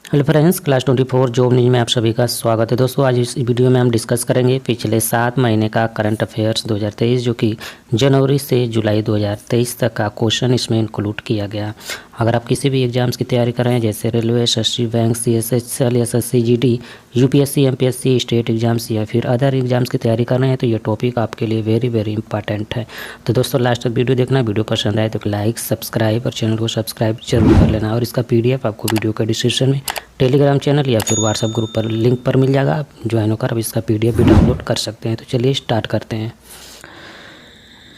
Hello friends, class 24 job news में आप सभी का स्वागत है। दोस्तों, आज इस वीडियो में हम डिस्कस करेंगे पिछले 7 महीने का करंट अफेयर्स 2023 जो कि जनवरी से जुलाई 2023 तक का क्वेश्चन इसमें इंक्लूड किया गया। अगर आप किसी भी एग्जाम्स की तैयारी कर रहे हैं जैसे railway, SSC, bank, CSHL, SSC, GD, UPSC, MPSC, state exams या फिर अदर एग्जाम्स की तैयारी कर रहे हैं तो ये टॉपिक आपके लिए वेरी इंपॉर्टेंट है। तो दोस्तों, लास्ट तक वीडियो देखना। वीडियो पसंद आए तो लाइक, सब्सक्राइब और चैनल को सब्सक्राइब जरूर कर लेना। और इसका पीडीएफ आपको वीडियो के डिस्क्रिप्शन में टेलीग्राम चैनल या फिर व्हाट्सएप ग्रुप पर लिंक पर मिल जाएगा। आप ज्वाइन होकर अब इसका पीडीएफ भी डाउनलोड कर सकते हैं। तो चलिए स्टार्ट करते हैं।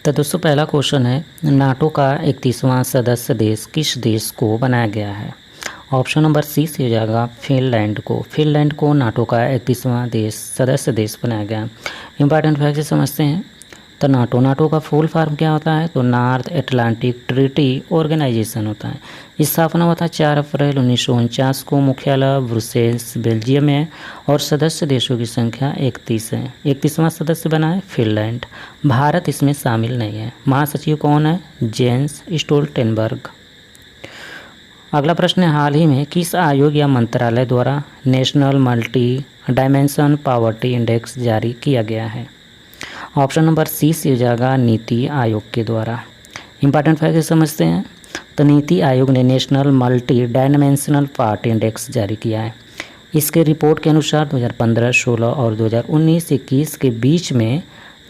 तो दोस्तों, पहला क्वेश्चन है, नाटो का 31वां सदस्य देश किस देश को बनाया गया है? ऑप्शन नंबर सी से हो जाएगा फिनलैंड को। फिनलैंड को नाटो का 31वां सदस्य देश बनाया गया। इंपॉर्टेंट फैक्ट से समझते हैं। तो नाटो का फुल फॉर्म क्या होता है? तो नॉर्थ अटलांटिक ट्रीटी ऑर्गेनाइजेशन होता है। स्थापना हुआ था 4 अप्रैल 1949 को। मुख्यालय ब्रुसेल्स, बेल्जियम में है और सदस्य देशों की संख्या 31 है। 31वां सदस्य बना है फिनलैंड। भारत इसमें शामिल नहीं है। महासचिव कौन है? Jens Stoltenberg. अगला प्रश्न है, हाल ही में किस आयोग या मंत्रालय द्वारा national multi dimension poverty index जारी किया गया है? ऑप्शन नंबर सी से हो जाएगा नीति आयोग के द्वारा। इंपॉर्टेंट फैक्ट समझते हैं। तो नीति आयोग ने national multi dimensional poverty index जारी किया है। इसके रिपोर्ट के अनुसार 2015, 16 और 2019-21 के बीच में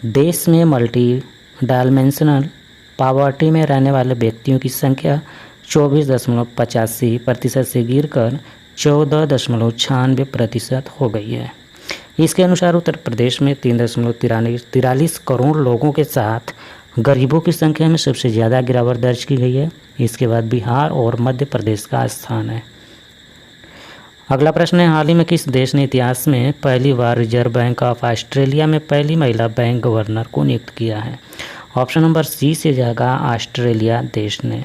देश में मल्टी डायमेंशनल पॉवर्टी में रहने वाले व्यक्तियों की संख्या 24.85% से गिरकर 14.96% हो गई है। इसके अनुसार उत्तर प्रदेश में 3.43 करोड़ लोगों के साथ गरीबों की संख्या में सबसे ज़्यादा गिरावट दर्ज की गई है। इसके बाद बिहार और मध्य प्रदेश का स्थान है। अगला प्रश्न है, हाल ही में किस देश ने इतिहास में पहली बार रिजर्व बैंक ऑफ ऑस्ट्रेलिया में पहली महिला बैंक गवर्नर को नियुक्त किया है? ऑप्शन नंबर सी से जाएगा ऑस्ट्रेलिया देश ने।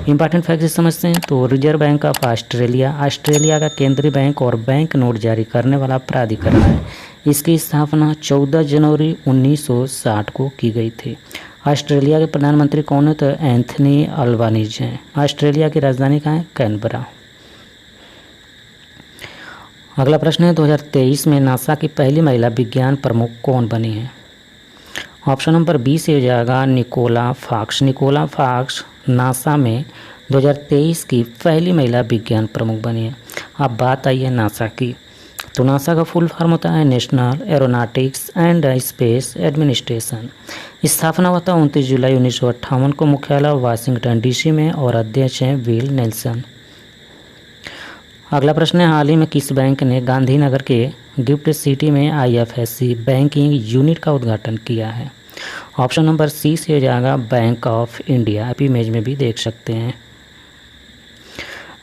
इंपॉर्टेंट फैक्ट समझते हैं। तो रिजर्व बैंक ऑफ ऑस्ट्रेलिया का केंद्रीय बैंक और बैंक नोट जारी करने वाला प्राधिकरण है। इसकी स्थापना 14 जनवरी 1960 को की गई थी। ऑस्ट्रेलिया के प्रधानमंत्री कौन है? तो एंथनी अल्बानीज़ हैं। ऑस्ट्रेलिया की राजधानी कहाँ है? कैनबरा। अगला प्रश्न है, 2023 में नासा की पहली महिला विज्ञान प्रमुख कौन बनी है? ऑप्शन नंबर बी से हो जाएगा Nicola Fox. Nicola Fox NASA में 2023 की पहली महिला विज्ञान प्रमुख बनी है। अब बात आई है नासा की। तो नासा का फुल फॉर्म होता है national aeronautics and space administration. स्थापना हुआ था 29 जुलाई 1958 को। मुख्यालय वाशिंगटन डीसी में और अध्यक्ष हैं बिल नेल्सन। अगला प्रश्न है, हाल ही में किस बैंक ने गांधीनगर के गिफ्ट सिटी में IFSC बैंकिंग यूनिट का उद्घाटन किया है? ऑप्शन नंबर सी से हो जाएगा बैंक ऑफ इंडिया। आप इमेज में भी देख सकते हैं।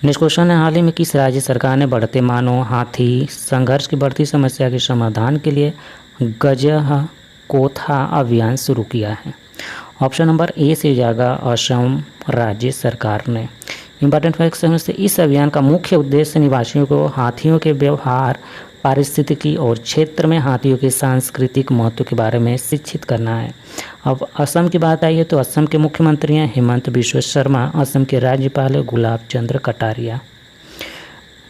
नेक्स्ट क्वेश्चन है, हाल ही में किस राज्य सरकार ने बढ़ते मानव हाथी संघर्ष की बढ़ती समस्या के समाधान के लिए गजह कोथा अभियान शुरू किया है? ऑप्शन नंबर ए से हो जाएगा असम राज्य सरकार ने। इंपॉर्टेंट फैक्ट समझते, इस अभियान का मुख्य उद्देश्य निवासियों को हाथियों के व्यवहार, पारिस्थितिकी और क्षेत्र में हाथियों के सांस्कृतिक महत्व के बारे में शिक्षित करना है। अब असम की बात आई है तो असम के मुख्यमंत्री हैं हिमंत बिश्व शर्मा। असम के राज्यपाल है गुलाब चंद्र कटारिया।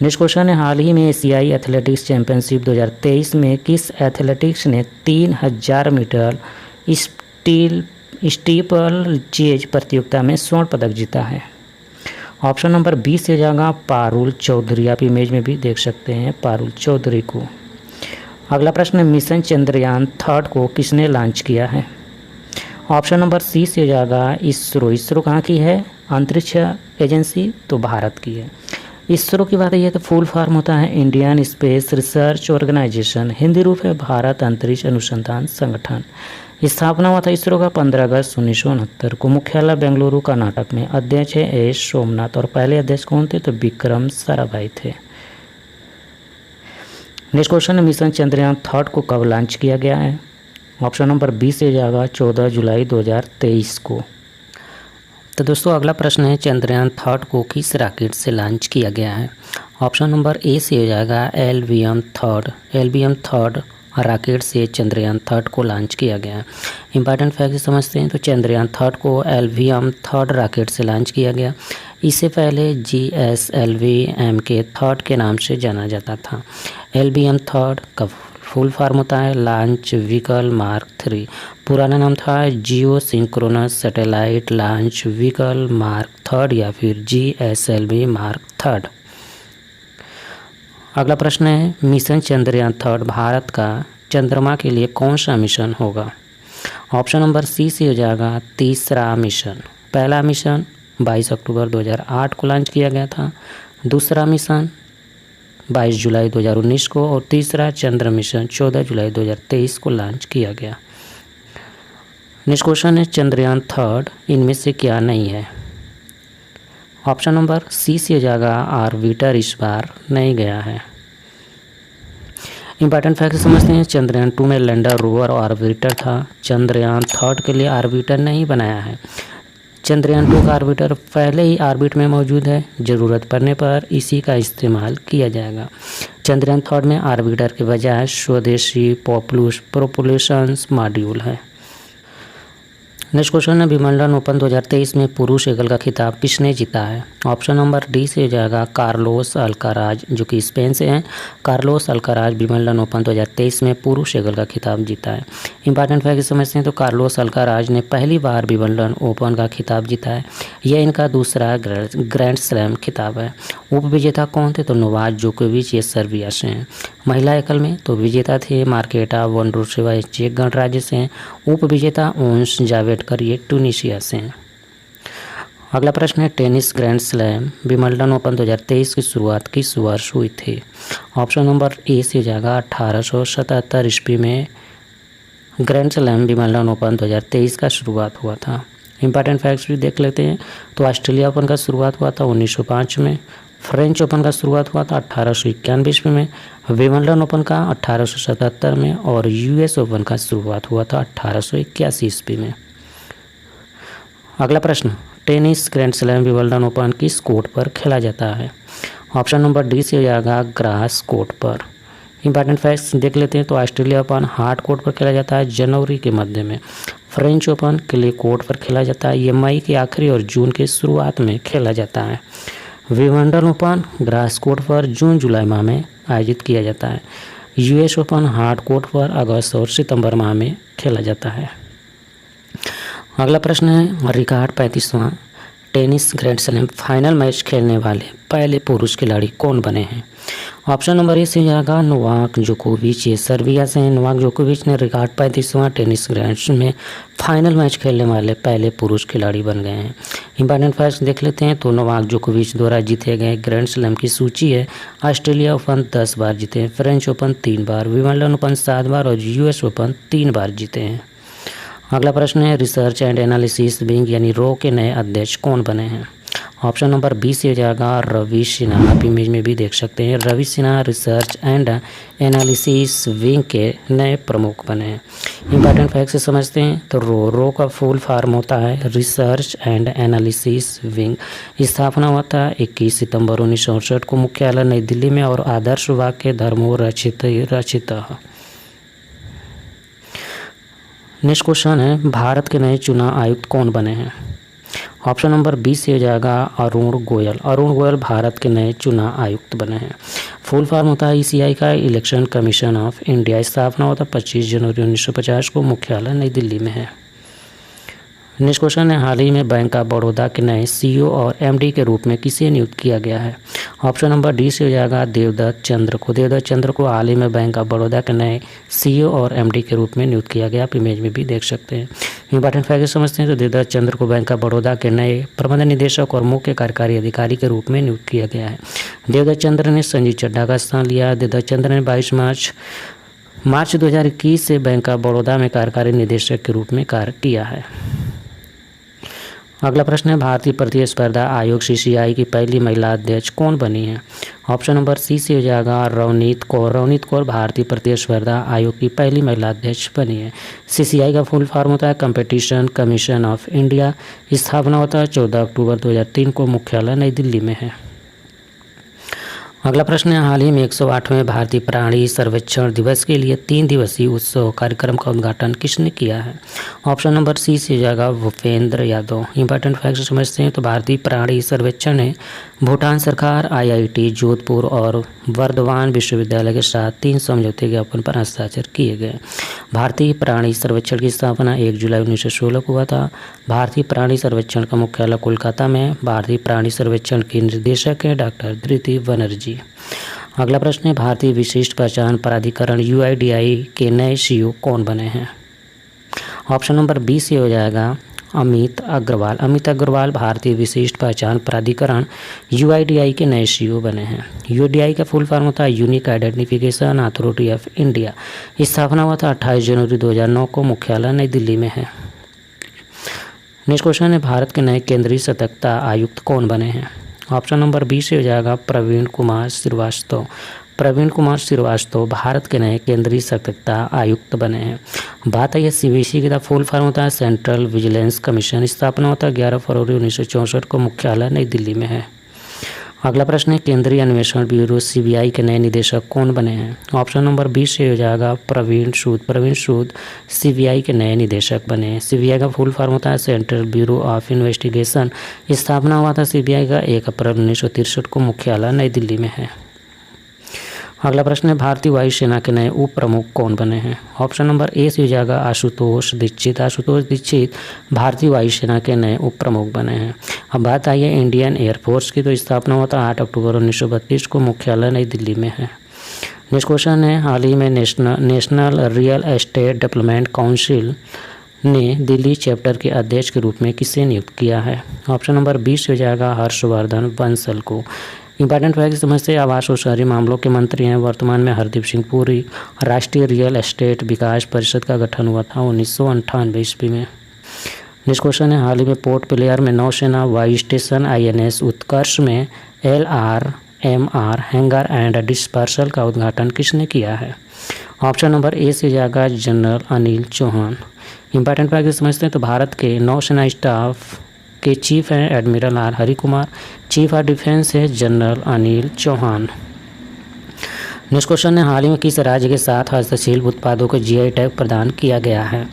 नेक्स्ट क्वेश्चन है, हाल ही में एशियाई एथलेटिक्स चैंपियनशिप 2023 में किस एथलेटिक्स ने 3000 मीटर स्टीपल चेज प्रतियोगिता में स्वर्ण पदक जीता है? ऑप्शन नंबर बी से जाएगा पारुल चौधरी। आप इमेज में भी देख सकते हैं पारुल चौधरी को। अगला प्रश्न है, मिशन चंद्रयान 3 को किसने लॉन्च किया है? ऑप्शन नंबर सी से जाएगा इसरो। इसरो कहाँ की है? अंतरिक्ष एजेंसी, तो भारत की है। इसरो की बात है तो फुल फॉर्म होता है Indian space research organisation. Hindi रूप है भारत अंतरिक्ष अनुसंधान संगठन। स्थापना हुआ था इसरो का 15 अगस्त 1969 को। मुख्यालय बेंगलुरु कर्नाटक में। अध्यक्ष है एस सोमनाथ और पहले अध्यक्ष कौन थे? तो विक्रम साराभाई थे। नेक्स्ट क्वेश्चन है, मिशन चंद्रयान 3 को कब लॉन्च किया गया है? ऑप्शन नंबर बी से जाएगा 14 जुलाई 2023 को। तो दोस्तों, अगला प्रश्न है, चंद्रयान 3 को किस रॉकेट से लॉन्च किया गया है? ऑप्शन नंबर ए से हो जाएगा LVM 3 रॉकेट से चंद्रयान 3 को लॉन्च किया गया। इंपॉर्टेंट फैक्ट समझते हैं। तो चंद्रयान 3 को LVM 3 रॉकेट से लॉन्च किया गया। इससे पहले GSLV-M के थर्ड के नाम से जाना जाता था। LVM थर्ड का फुल फॉर्म होता है लॉन्च व्हीकल मार्क 3। पुराना नाम था geosynchronous satellite launch vehicle mark third या फिर GSLV मार्क थर्ड। अगला प्रश्न है मिशन चंद्रयान थर्ड भारत का चंद्रमा के लिए कौन सा मिशन होगा? ऑप्शन नंबर सी से हो जाएगा तीसरा मिशन। पहला मिशन 22 अक्टूबर 2008 को लॉन्च किया गया था, दूसरा मिशन 22 जुलाई 2019 को और तीसरा चंद्र मिशन 14 जुलाई 2023 को लॉन्च किया गया। नेक्स्ट क्वेश्चन है चंद्रयान थर्ड इनमें से क्या नहीं है? ऑप्शन नंबर सी से हो जाएगा ऑर्बिटर इस बार नहीं गया है। इंपॉर्टेंट फैक्ट समझते हैं। चंद्रयान 2 में लैंडर रोवर और ऑर्बिटर था। चंद्रयान थर्ड के लिए ऑर्बिटर नहीं बनाया है। चंद्रयान 2 का ऑर्बिटर पहले ही ऑर्बिट में मौजूद है, ज़रूरत पड़ने पर इसी का इस्तेमाल किया जाएगा। चंद्रयान थर्ड में ऑर्बिटर के बजाय स्वदेशी प्रोपल्शन मॉड्यूल है। नेक्स्ट क्वेश्चन है विंबलडन ओपन 2023 में पुरुष एकल का खिताब किसने जीता है? ऑप्शन नंबर डी से हो जाएगा कार्लोस अल्काराज जो कि स्पेन से हैं। कार्लोस अल्काराज विंबलडन ओपन 2023 में पुरुष एकल का खिताब जीता है। इंपॉर्टेंट फैक्ट समझते हैं तो कार्लोस अल्काराज ने पहली बार विंबलडन ओपन का खिताब जीता है। यह इनका दूसरा ग्रैंड स्लैम खिताब है। उप विजेता कौन थे? तो नोवाक जोकोविच, ये सर्बिया से हैं। महिला एकल में तो विजेता थे मार्केटा वोंड्रोसेवा, चेक गणराज्य से हैं। उप विजेता ओंस जावेडकर, ये ट्यूनीशिया से हैं। अगला प्रश्न है tennis grand slam Wimbledon open 2023 की शुरुआत किस वर्ष हुई थी? ऑप्शन नंबर ए से हो जाएगा 1877 ईस्वी में ग्रैंड स्लैम विंबलडन ओपन 2023 का शुरुआत हुआ था। इंपॉर्टेंट फैक्ट्स भी देख लेते हैं तो ऑस्ट्रेलिया ओपन का शुरुआत हुआ था 1905 में। फ्रेंच ओपन का शुरुआत हुआ था 1891 ईस्वी में। विंबलडन ओपन का 1877 में और US ओपन का शुरुआत हुआ था 1881 ईस्वी में। अगला प्रश्न tennis grand slam Wimbledon open किस कोर्ट पर खेला जाता है? ऑप्शन नंबर डी से हो जाएगा ग्रास कोर्ट पर। इंपॉर्टेंट फैक्ट्स देख लेते हैं तो ऑस्ट्रेलिया ओपन हार्ड कोर्ट पर खेला जाता है जनवरी के मध्य में। फ्रेंच ओपन क्ले कोर्ट पर खेला जाता है, ये मई के आखिरी और जून के शुरुआत में खेला जाता है। विंबलडन ओपन ग्रास कोर्ट पर जून जुलाई माह में आयोजित किया जाता है। US ओपन हार्ड कोर्ट पर अगस्त और सितंबर माह में खेला जाता है। अगला प्रश्न है रिकॉर्ड 35वां tennis grand slam final match खेलने वाले पहले पुरुष खिलाड़ी कौन बने हैं? ऑप्शन नंबर ए से जाएगा नोवाक जोकोविच, ये सर्बिया से हैं। नोवाक जोकोविच ने रिकॉर्ड 35वां टेनिस ग्रैंड स्लैम में फाइनल मैच खेलने वाले पहले पुरुष खिलाड़ी बन गए हैं। इंपॉर्टेंट फैक्ट्स देख लेते हैं तो नोवाक जोकोविच द्वारा जीते गए ग्रैंड स्लैम की सूची है। ऑस्ट्रेलिया ओपन 10 बार जीते हैं, फ्रेंच ओपन 3 बार, विंबलडन ओपन 7 बार और US ओपन 3 बार जीते हैं। अगला प्रश्न है रिसर्च एंड एनालिसिस विंग यानी रो के नए अध्यक्ष कौन बने हैं? ऑप्शन नंबर बी से हो जाएगा रवि सिन्हा। आप इमेज में भी देख सकते हैं Ravi Sinha research and analysis wing के नए प्रमुख बने हैं। इंपॉर्टेंट फैक्ट से समझते हैं तो रो का फुल फॉर्म होता है रिसर्च एंड एनालिसिस विंग। स्थापना हुआ था 21 सितंबर 1968 को, मुख्यालय नई दिल्ली में और आदर्श वाक्य धर्मो रचित। नेक्स्ट क्वेश्चन है भारत के नए चुनाव आयुक्त कौन बने हैं? ऑप्शन नंबर बी से हो जाएगा अरुण गोयल। अरुण गोयल भारत के नए चुनाव आयुक्त बने हैं। फुल फॉर्म होता है ECI का इलेक्शन कमीशन ऑफ इंडिया। स्थापना होता 25 जनवरी 1950 को, मुख्यालय नई दिल्ली में है। नेक्स्ट क्वेश्चन है हाल ही में बैंक ऑफ बड़ौदा के नए CEO और MD के रूप में किसे नियुक्त किया गया है? ऑप्शन नंबर डी से हो जाएगा देवदत्त चंद्र को। देवदत्त चंद्र को हाल ही में बैंक ऑफ बड़ौदा के नए CEO और MD के रूप में नियुक्त किया गया। आप इमेज में भी देख सकते हैं। इंपॉर्टेंट फैक्ट समझते हैं तो देवदत्त चंद्र को बैंक ऑफ बड़ौदा के नए प्रबंध निदेशक और मुख्य कार्यकारी अधिकारी के रूप में नियुक्त किया गया है। देवदत्त चंद्र ने संजीव चड्ढा का स्थान लिया। देवदत्त चंद्र ने 22 मार्च 2021 से बैंक ऑफ बड़ौदा में कार्यकारी निदेशक के रूप में कार्य किया है। अगला प्रश्न है भारतीय प्रतिस्पर्धा आयोग CCI की पहली महिला अध्यक्ष कौन बनी है? ऑप्शन नंबर सी से हो जाएगा रवनीत कौर। रवनीत कौर भारतीय प्रतिस्पर्धा आयोग की पहली महिला अध्यक्ष बनी है। CCI का फुल फॉर्म होता है कंपटीशन कमीशन ऑफ इंडिया। स्थापना होता है 14 अक्टूबर 2003 को, मुख्यालय नई दिल्ली में है। अगला प्रश्न है, हाल ही में 108वें भारतीय प्राणी सर्वेक्षण दिवस के लिए 3 दिवसीय उत्सव कार्यक्रम का उद्घाटन किसने किया है? ऑप्शन नंबर सी से हो जाएगा भूपेंद्र यादव। इंपॉर्टेंट फैक्ट समझते हैं तो भारतीय प्राणी सर्वेक्षण ने भूटान सरकार, आईआईटी जोधपुर और वर्धमान विश्वविद्यालय के साथ 3 समझौते ज्ञापन पर हस्ताक्षर किए गए। भारतीय प्राणी सर्वेक्षण की स्थापना 1 जुलाई 1916 को हुआ था। भारतीय प्राणी सर्वेक्षण का मुख्यालय कोलकाता में। भारतीय प्राणी सर्वेक्षण के निर्देशक हैं डॉक्टर धृति बनर्जी। अगला प्रश्न है, भारतीय विशिष्ट पहचान प्राधिकरण यूआईडीआई के नए सीईओ कौन बने हैं? ऑप्शन नंबर बी से हो जाएगा अमित अग्रवाल। अमित अग्रवाल भारतीय विशिष्ट पहचान प्राधिकरण यूआईडीआई के नए सीईओ बने हैं। यूआईडीआई का फुल फॉर्म होता है unique identification authority of India. स्थापना हुआ था 28 जनवरी 2009 को। मुख्यालय नई दिल्ली में है। नेक्स्ट क्वेश्चन है, भारत के नए केंद्रीय सतर्कता आयुक्त कौन बने हैं? ऑप्शन नंबर बी से हो जाएगा प्रवीण कुमार श्रीवास्तव। प्रवीण कुमार श्रीवास्तव भारत के नए केंद्रीय सतर्कता आयुक्त बने हैं। बात आई है सीवीसी की, फुल फॉर्म होता है सेंट्रल विजिलेंस कमीशन। स्थापना होता है 11 फरवरी 1964 को। मुख्यालय नई दिल्ली में है। अगला प्रश्न है, केंद्रीय अन्वेषण ब्यूरो सीबीआई के नए निदेशक कौन बने हैं? ऑप्शन नंबर बी से हो जाएगा प्रवीण सूद। प्रवीण सूद सीबीआई के नए निदेशक बने हैं। सीबीआई का फुल फॉर्म होता है सेंट्रल ब्यूरो ऑफ इन्वेस्टिगेशन। स्थापना हुआ था सीबीआई का 1 अप्रैल 1963 को। मुख्यालय नई दिल्ली में है। अगला प्रश्न है, भारतीय वायुसेना के नए उप प्रमुख कौन बने हैं? ऑप्शन नंबर ए से हो जाएगा आशुतोष दीक्षित। आशुतोष दीक्षित भारतीय वायुसेना के नए उप प्रमुख बने हैं। अब बात आई है इंडियन एयरफोर्स की, तो स्थापना हुआ था 8 अक्टूबर 1932 को। मुख्यालय नई दिल्ली में है। नेक्स्ट क्वेश्चन है, हाल ही में national real estate development council ने दिल्ली चैप्टर के अध्यक्ष के रूप में किसे नियुक्त किया है? ऑप्शन नंबर बी से हो जाएगा हर्षवर्धन बंसल को। इंपॉर्टेंट फैक्ट समझते हैं, आवास और शहरी मामलों के मंत्री हैं वर्तमान में हरदीप सिंह पुरी। राष्ट्रीय रियल एस्टेट विकास परिषद का गठन हुआ था 1998 ईस्वी में। नेक्स्ट क्वेश्चन है, हाल ही में पोर्ट ब्लेयर में नौसेना वायु स्टेशन INS उत्कर्ष में LRMR हैंगर एंड डिस्पर्सल का उद्घाटन किसने किया है? ऑप्शन नंबर ए से जाएगा general Anil Chauhan. Important fact समझते हैं तो भारत के नौसेना स्टाफ के चीफ हैं admiral R Hari Kumar. Chief of defence है general Anil Chauhan. Next question है, हाल ही में किस राज्य के 7 हस्तशिल्प उत्पादों को GI टैग प्रदान किया गया है?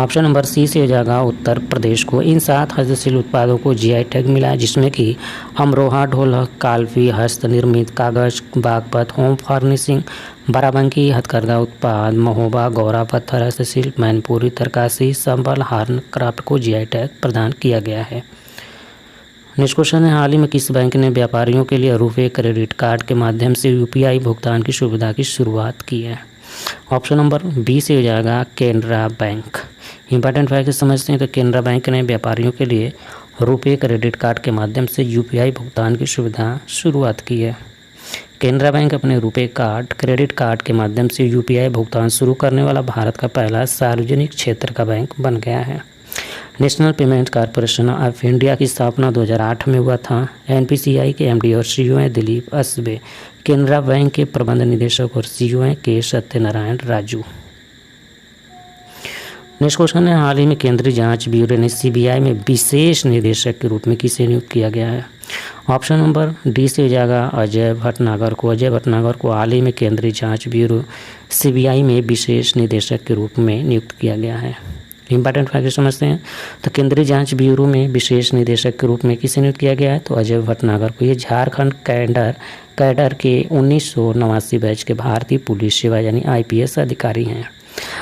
ऑप्शन नंबर सी से हो जाएगा उत्तर प्रदेश को। इन 7 हस्तशिल्प उत्पादों को GI टैग मिला है, जिसमें कि अमरोहा ढोलक, काल्फी हस्त निर्मित कागज, बागपत होम फर्निशिंग, बाराबंकी हथकरघा उत्पाद, महोबा गौरा पत्थर हस्तशिल्प, मैनपुरी तरकासी, संबल हार्न क्राफ्ट को GI टैग प्रदान किया गया है। नेक्स्ट क्वेश्चन है, हाल ही में किस बैंक ने व्यापारियों के लिए रुपए क्रेडिट कार्ड के माध्यम से UPI भुगतान की सुविधा की शुरुआत की है? ऑप्शन नंबर बी से हो जाएगा केनरा बैंक। इंपॉर्टेंट फैक्ट समझते हैं तो केनरा बैंक ने व्यापारियों के लिए रुपए क्रेडिट कार्ड के माध्यम से UPI भुगतान की सुविधा शुरुआत की है। केनरा बैंक अपने रुपए कार्ड क्रेडिट कार्ड के माध्यम से UPI भुगतान शुरू करने वाला भारत का पहला सार्वजनिक क्षेत्र का बैंक बन गया है। National payment corporation of India की स्थापना 2008 में हुआ था। NPCI के MD और CEO हैं दिलीप असबे। केनरा बैंक के प्रबंध निदेशक और CEO हैं के सत्यनारायण राजू। नेक्स्ट क्वेश्चन है, हाल ही में केंद्रीय जांच ब्यूरो ने CBI में विशेष निदेशक के रूप में किसे नियुक्त किया गया है? ऑप्शन नंबर डी से हो जाएगा अजय भटनागर को। अजय भटनागर को हाल ही में केंद्रीय जांच ब्यूरो CBI में विशेष निदेशक के रूप में नियुक्त किया गया है। इंपॉर्टेंट फैक्ट समझते हैं तो केंद्रीय जांच ब्यूरो में विशेष निदेशक के रूप में किसे नियुक्त किया गया है? तो अजय भटनागर को। ये झारखंड कैडर के 1989 बैच के भारतीय पुलिस सेवा यानी IPS अधिकारी हैं।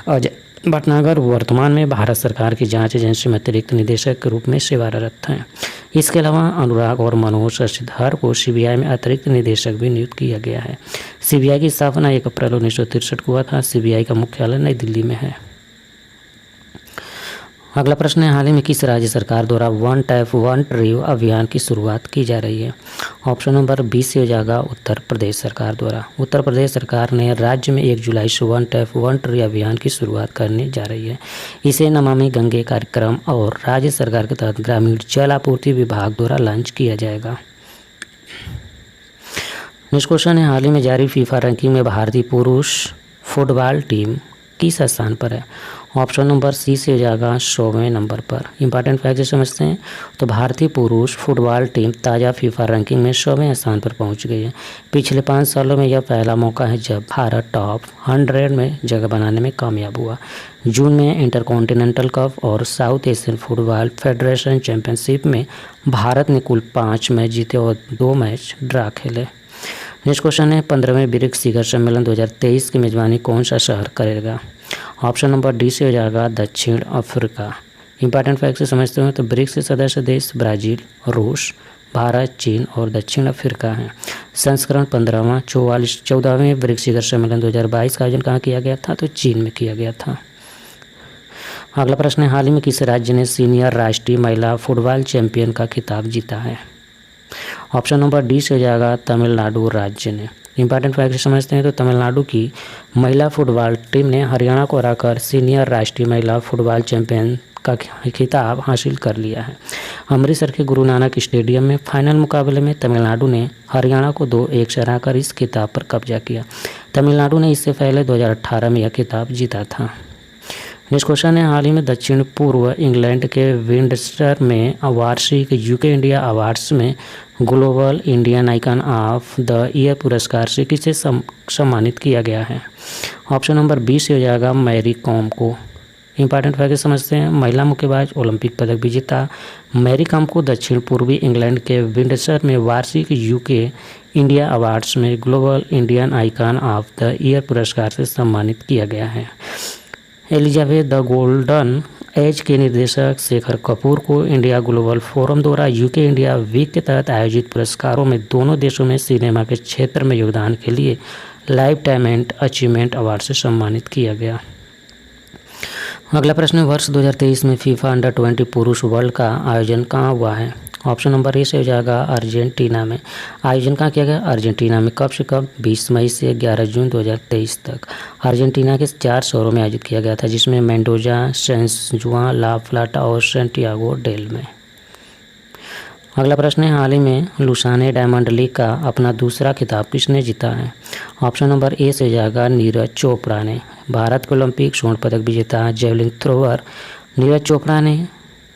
अजय भटनागर वर्तमान में भारत सरकार की जांच एजेंसी में अतिरिक्त निदेशक के रूप में सेवारत हैं। इसके अलावा अनुराग और मनोज शशिधर को CBI में अतिरिक्त निदेशक भी नियुक्त किया गया है। CBI की स्थापना 1 अप्रैल 1963 को हुआ था। CBI का मुख्यालय नई दिल्ली में है। अगला प्रश्न है, हाल ही में किस राज्य सरकार द्वारा वन टैप वन ट्री अभियान की शुरुआत की जा रही है? ऑप्शन नंबर बी से हो जाएगा उत्तर प्रदेश सरकार द्वारा। उत्तर प्रदेश सरकार ने राज्य में 1 जुलाई से वन टैप वन ट्री अभियान की शुरुआत करने जा रही है। इसे नमामि गंगे कार्यक्रम और राज्य सरकार के तहत ग्रामीण जल आपूर्ति विभाग द्वारा लॉन्च किया जाएगा। नेक्स्ट क्वेश्चन है, हाल ही में जारी FIFA रैंकिंग में भारतीय पुरुष फुटबॉल टीम किस स्थान पर है? ऑप्शन नंबर सी से हो जाएगा 100वें नंबर पर। इंपॉर्टेंट फैक्ट समझते हैं तो भारतीय पुरुष फुटबॉल टीम ताज़ा फीफा रैंकिंग में 100वें स्थान पर पहुंच गई है। पिछले 5 सालों में यह पहला मौका है जब भारत टॉप 100 में जगह बनाने में कामयाब हुआ। जून में इंटरकॉन्टिनेंटल कप और south Asian football federation championship में भारत ने कुल 5 मैच जीते और 2 मैच ड्रा खेले। नेक्स्ट क्वेश्चन है 15वें ब्रिक्स शिखर सम्मेलन 2023 की मेजबानी कौन सा शहर करेगा? ऑप्शन नंबर डी से हो जाएगा दक्षिण अफ्रीका। इंपॉर्टेंट फैक्ट से समझते हो तो ब्रिक्स के सदस्य देश ब्राज़ील, रूस, भारत, चीन और दक्षिण अफ्रीका हैं। संस्करण 15वां 14वें ब्रिक्स शिखर सम्मेलन 2022 का आयोजन कहाँ किया गया था? तो चीन में किया गया था। अगला प्रश्न है हाल ही में किस राज्य ने सीनियर राष्ट्रीय महिला फुटबॉल चैंपियन का खिताब जीता है? ऑप्शन नंबर डी से हो जाएगा तमिलनाडु राज्य ने। इंपॉर्टेंट फैक्ट समझते हैं तो तमिलनाडु की महिला फुटबॉल टीम ने हरियाणा को हराकर सीनियर राष्ट्रीय महिला फुटबॉल चैंपियन का खिताब हासिल कर लिया है। अमृतसर के गुरु नानक स्टेडियम में फाइनल मुकाबले में तमिलनाडु ने हरियाणा को 2-1 से हराकर इस खिताब पर कब्जा किया। तमिलनाडु ने इससे पहले 2018 में यह खिताब जीता था। नेक्स्ट क्वेश्चन है हाल ही में दक्षिण पूर्व इंग्लैंड के विंडसर में वार्षिक यूके इंडिया अवार्ड्स में global Indian icon of the year पुरस्कार से किसे सम्मानित किया गया है? ऑप्शन नंबर बी से हो जाएगा मैरी कॉम को। इंपॉर्टेंट फैक्ट समझते हैं महिला मुक्केबाज ओलंपिक पदक विजेता मैरी कॉम को दक्षिण पूर्वी इंग्लैंड के विंडसर में वार्षिक यूके इंडिया अवार्ड्स में global Indian icon of the year पुरस्कार से सम्मानित किया गया है। एलिजाबेथ द गोल्डन एज के निर्देशक शेखर कपूर को इंडिया ग्लोबल फोरम द्वारा यूके इंडिया वीक के तहत आयोजित पुरस्कारों में दोनों देशों में सिनेमा के क्षेत्र में योगदान के लिए लाइफ टाइम अचीवमेंट अवार्ड से सम्मानित किया गया। अगला प्रश्न वर्ष 2023 में फीफा अंडर 20 पुरुष वर्ल्ड का आयोजन कहाँ हुआ है? ऑप्शन नंबर ए से हो जाएगा अर्जेंटीना में। आयोजन कहाँ किया गया? अर्जेंटीना में। कब से कब? 20 मई से 11 जून 2023 तक। अर्जेंटीना के 4 शहरों में आयोजित किया गया था जिसमें मेंडोजा, सैन जुआन, ला प्लाटा और सैंटियागो डेल में। अगला प्रश्न है हाल ही में लुसाने डायमंड लीग का अपना दूसरा खिताब किसने जीता है? ऑप्शन नंबर ए से हो जाएगा नीरज चोपड़ा ने। भारत के ओलंपिक स्वर्ण पदक विजेता जेवलिन थ्रोअर नीरज चोपड़ा ने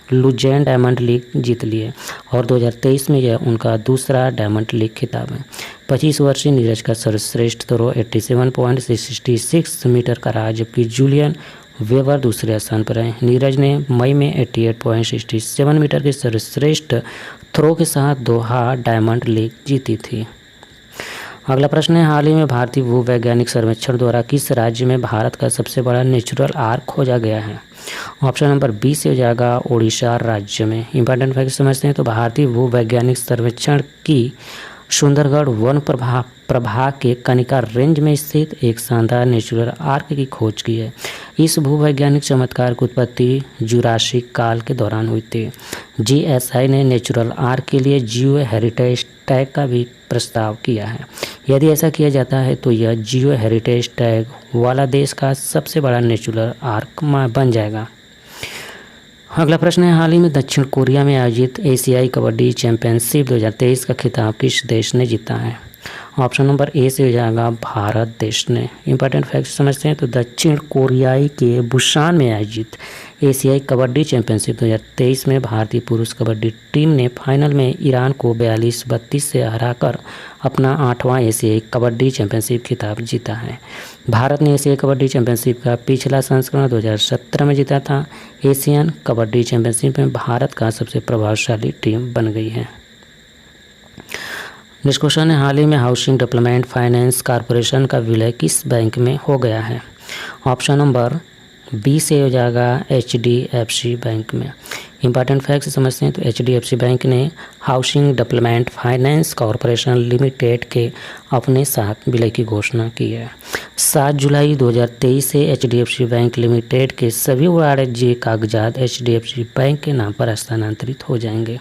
लुज़ेन डायमंड लीग जीत लिए और 2023 में यह उनका दूसरा डायमंड लीग खिताब है। 25 वर्षीय नीरज का सर्वश्रेष्ठ थ्रो 87.66 मीटर का रहा जबकि जूलियन वेबर दूसरे स्थान पर है। नीरज ने मई में 88.67 मीटर के सर्वश्रेष्ठ थ्रो के साथ दोहा डायमंड लीग जीती थी। अगला प्रश्न है हाल ही में भारतीय भूवैज्ञानिक सर्वेक्षण द्वारा किस राज्य में भारत का सबसे बड़ा नेचुरल आर्क खोजा गया है? ऑप्शन नंबर बी से हो जाएगा उड़ीसा राज्य में। इंपॉर्टेंट फैक्ट समझते हैं तो भारतीय भूवैज्ञानिक सर्वेक्षण की सुंदरगढ़ वन प्रभाग के कनिका रेंज में स्थित एक शानदार नेचुरल आर्क की खोज की है। इस भूवैज्ञानिक चमत्कार की उत्पत्ति जुरासिक काल के दौरान हुई थी। जीएसआई ने नेचुरल आर्क के लिए जियो हेरिटेज टैग का भी प्रस्ताव किया है। यदि ऐसा किया जाता है तो यह जियो हेरिटेज टैग वाला देश का सबसे बड़ा नेचुरल आर्क बन जाएगा। अगला प्रश्न है हाल ही में दक्षिण कोरिया में आयोजित एशियाई कबड्डी चैंपियनशिप 2023 का खिताब किस देश ने जीता है? ऑप्शन नंबर ए से हो जाएगा भारत देश ने। इंपॉर्टेंट फैक्ट समझते हैं तो दक्षिण कोरियाई के बुसान में आयोजित एशियाई कबड्डी चैंपियनशिप 2023 में भारतीय पुरुष कबड्डी टीम ने फाइनल में ईरान को 42-32 से हराकर अपना 8वां एशियाई कबड्डी चैंपियनशिप खिताब जीता है। भारत ने एशियाई कबड्डी चैंपियनशिप का पिछला संस्करण 2017 में जीता था। एशियन कबड्डी चैंपियनशिप में भारत का सबसे प्रभावशाली टीम बन गई है। नेक्स्ट क्वेश्चन है हाल ही में हाउसिंग डेवलपमेंट फाइनेंस कॉरपोरेशन का विलय किस बैंक में हो गया है? ऑप्शन नंबर बी से हो जाएगा HDFC बैंक में। इंपॉर्टेंट फैक्ट समझते हैं तो HDFC बैंक ने housing development finance corporation limited के अपने साथ विलय की घोषणा की है। 7 जुलाई 2023 से HDFC बैंक लिमिटेड के सभी वाणिज्यिक कागजात HDFC बैंक के नाम पर हस्तांतरित हो जाएंगे।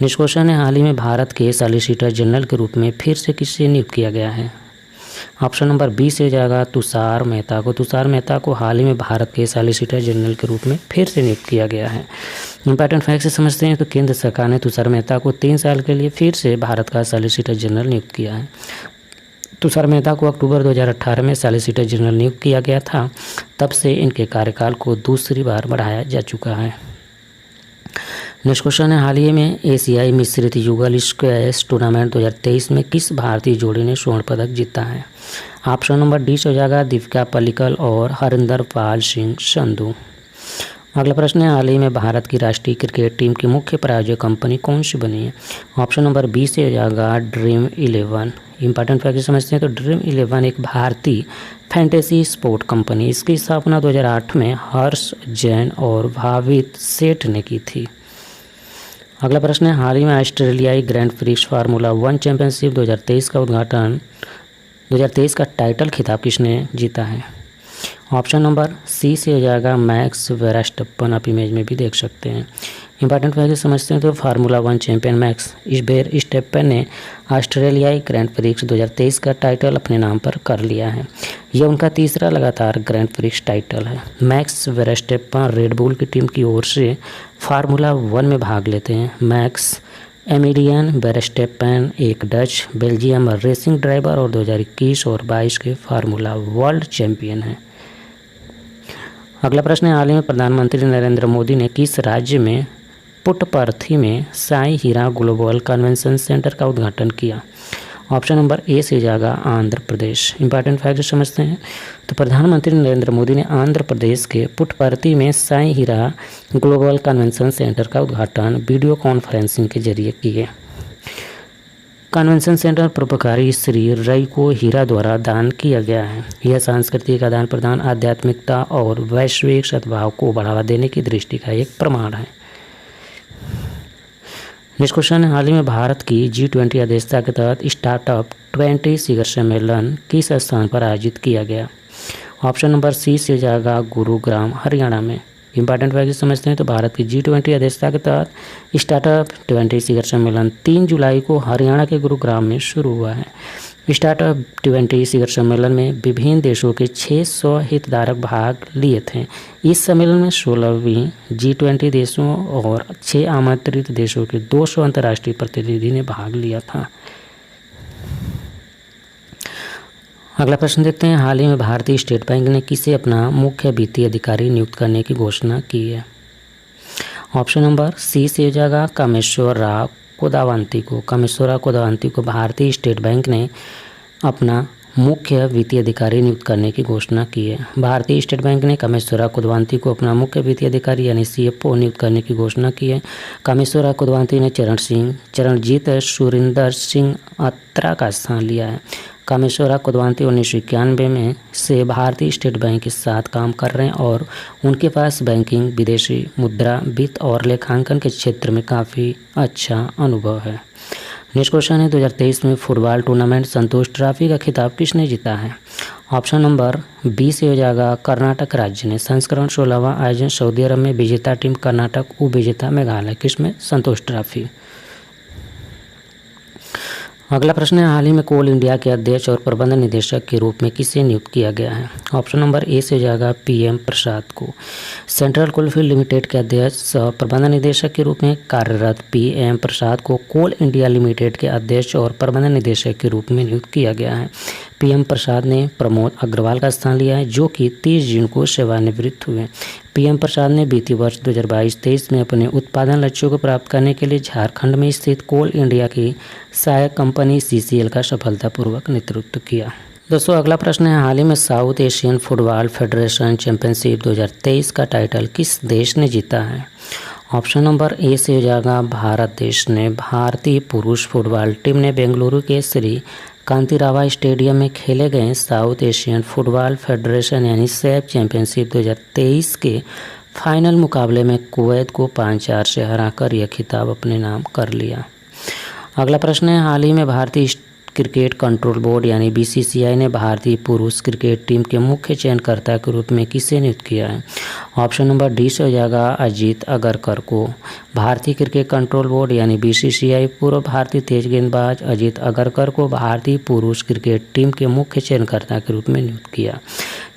नेक्स्ट क्वेश्चन है हाल ही में भारत के सॉलिसिटर जनरल के रूप में फिर से किसे नियुक्त किया गया है? ऑप्शन नंबर बी से हो जाएगा तुषार मेहता को। तुषार मेहता को हाल ही में भारत के सॉलिसिटर जनरल के रूप में फिर से नियुक्त किया गया है। इंपॉर्टेंट फैक्ट से समझते हैं तो केंद्र सरकार ने तुषार मेहता को 3 साल के लिए फिर से भारत का सॉलिसिटर जनरल नियुक्त किया है। तुषार मेहता को अक्टूबर 2018 में सॉलिसिटर जनरल नियुक्त किया गया था। तब से इनके कार्यकाल को दूसरी बार बढ़ाया जा चुका है। नेक्स्ट क्वेश्चन है, हाल ही में एशियाई मिश्रित युगल स्क्वैश टूर्नामेंट 2023 में किस भारतीय जोड़ी ने स्वर्ण पदक जीता है? ऑप्शन नंबर डी से हो जाएगा दीपिका पल्लिकल और हरिंदर पाल सिंह संधू। अगला प्रश्न है, हाल ही में भारत की राष्ट्रीय क्रिकेट टीम की मुख्य प्रायोजक कंपनी कौन सी बनी है? ऑप्शन नंबर बी से हो जाएगा ड्रीम 11। इंपॉर्टेंट फैक्ट समझते हैं तो ड्रीम 11 एक भारतीय फैंटेसी स्पोर्ट कंपनी, इसकी स्थापना 2008 में हर्ष जैन और भावित सेठ ने की थी। अगला प्रश्न है, हाल ही में ऑस्ट्रेलियाई ग्रैंड प्रिक्स फार्मूला 1 चैंपियनशिप 2023 का टाइटल खिताब किसने जीता है? ऑप्शन नंबर सी से हो जाएगा मैक्स वेरास्टप्पन। आप इमेज में भी देख सकते हैं। इंपॉर्टेंट फैक्ट समझते हैं तो फार्मूला 1 चैंपियन मैक्स वेरास्टप्पन ने ऑस्ट्रेलियाई ग्रैंड प्रिक्स 2023 का टाइटल अपने नाम पर कर लिया है। यह उनका तीसरा लगातार ग्रैंड प्रिक्स टाइटल है। मैक्स वेरास्टप्पन रेड बुल की टीम की ओर से फार्मूला 1 में भाग लेते हैं। मैक्स एमिलियन वेरास्टप्पन एक डच बेल्जियम रेसिंग ड्राइवर और 2021 और 22 के फार्मूला वर्ल्ड चैंपियन हैं। अगला प्रश्न है, हाल ही में प्रधानमंत्री नरेंद्र मोदी ने किस राज्य में पुट्टपर्थी में साई हीरा ग्लोबल कन्वेंशन सेंटर का उद्घाटन किया? ऑप्शन नंबर ए से जाएगा आंध्र प्रदेश। इंपॉर्टेंट फैक्ट समझते हैं तो प्रधानमंत्री नरेंद्र मोदी ने आंध्र प्रदेश के पुट्टपर्थी में साई हीरा ग्लोबल कन्वेंशन सेंटर का उद्घाटन वीडियो कॉन्फ्रेंसिंग के जरिए किए। कन्वेंशन सेंटर परोपकारी श्री रई को हीरा द्वारा दान किया गया है। यह सांस्कृतिक आदान प्रदान, आध्यात्मिकता और वैश्विक सद्भाव को बढ़ावा देने की दृष्टि का एक प्रमाण है। नेक्स्ट क्वेश्चन है, हाल ही में भारत की G20 अध्यक्षता के तहत स्टार्टअप 20 शिखर सम्मेलन किस स्थान पर आयोजित किया गया? ऑप्शन नंबर सी से जाएगा गुरुग्राम हरियाणा में। इंपॉर्टेंट फैक्ट समझते हैं तो भारत की G20 अध्यक्षता के तहत स्टार्टअप 20 शिखर सम्मेलन 3 जुलाई को हरियाणा के गुरुग्राम में शुरू हुआ है। स्टार्टअप 20 शिखर सम्मेलन में विभिन्न देशों के 600 हितधारक भाग लिए थे। इस सम्मेलन में 16वीं G20 देशों और 6 आमंत्रित देशों के 200 अंतर्राष्ट्रीय प्रतिनिधि ने भाग लिया था। अगला प्रश्न देखते हैं, हाल ही में भारतीय स्टेट बैंक ने किसे अपना मुख्य वित्तीय अधिकारी नियुक्त करने की घोषणा की है? ऑप्शन नंबर सी से हो जाएगा कामेश्वरराव कोदावंती को। कामेश्वरराव कोदावंती को भारतीय स्टेट बैंक ने अपना मुख्य वित्तीय अधिकारी नियुक्त करने की घोषणा की है। भारतीय स्टेट बैंक ने कामेश्वरराव कोदावंती को अपना मुख्य वित्तीय अधिकारी यानी CFO नियुक्त करने की घोषणा की है। कामेश्वरराव कोदावंती ने चरणजीत सुरिंदर सिंह अत्रा का स्थान लिया है। कामेश्वरराव कोदावंती 1991 में से भारतीय स्टेट बैंक के साथ काम कर रहे हैं और उनके पास बैंकिंग, विदेशी मुद्रा, वित्त और लेखांकन के क्षेत्र में काफ़ी अच्छा अनुभव है। नेक्स्ट क्वेश्चन है, 2023 में फुटबॉल टूर्नामेंट संतोष ट्रॉफी का खिताब किसने जीता है? ऑप्शन नंबर बी से हो जाएगा कर्नाटक राज्य ने। संस्करण 16वां आयोजन सऊदी अरब में, विजेता टीम कर्नाटक, उपविजेता मेघालय। किसमें? संतोष ट्रॉफी। अगला प्रश्न है, हाल ही में कोल इंडिया के अध्यक्ष और प्रबंध निदेशक के रूप में किसे नियुक्त किया गया है? ऑप्शन नंबर ए से हो जाएगा PM प्रसाद को। सेंट्रल कोलफील्ड लिमिटेड के अध्यक्ष और प्रबंध निदेशक के रूप में कार्यरत PM प्रसाद को कोल इंडिया लिमिटेड के अध्यक्ष और प्रबंध निदेशक के रूप में नियुक्त किया गया है। PM प्रसाद ने प्रमोद अग्रवाल का स्थान लिया है, जो कि 30 जून को सेवानिवृत्त हुए। PM प्रसाद ने बीते वर्ष 2022-23 में अपने उत्पादन लक्ष्यों को प्राप्त करने के लिए झारखंड में स्थित कोल इंडिया की सहायक कंपनी CCL का सफलतापूर्वक नेतृत्व किया। दोस्तों, अगला प्रश्न है, हाल ही में south Asian football federation championship 2023 का टाइटल किस देश ने जीता है? ऑप्शन नंबर ए से हो जाएगा भारत देश ने। भारतीय पुरुष फुटबॉल टीम ने बेंगलुरु के श्री कांतिरावा स्टेडियम में खेले गए साउथ एशियन फुटबॉल फेडरेशन यानी सैफ चैंपियनशिप 2023 के फाइनल मुकाबले में कुवैत को 5-4 से हराकर यह खिताब अपने नाम कर लिया। अगला प्रश्न है, हाल ही में भारतीय क्रिकेट कंट्रोल बोर्ड यानी BCCI ने भारतीय पुरुष क्रिकेट टीम के मुख्य चयनकर्ता के रूप में किसे नियुक्त किया है? ऑप्शन नंबर डी से हो जाएगा अजीत अगरकर को। भारतीय क्रिकेट कंट्रोल बोर्ड यानी BCCI पूर्व भारतीय तेज गेंदबाज अजीत अगरकर को भारतीय पुरुष क्रिकेट टीम के मुख्य चयनकर्ता के रूप में नियुक्त किया।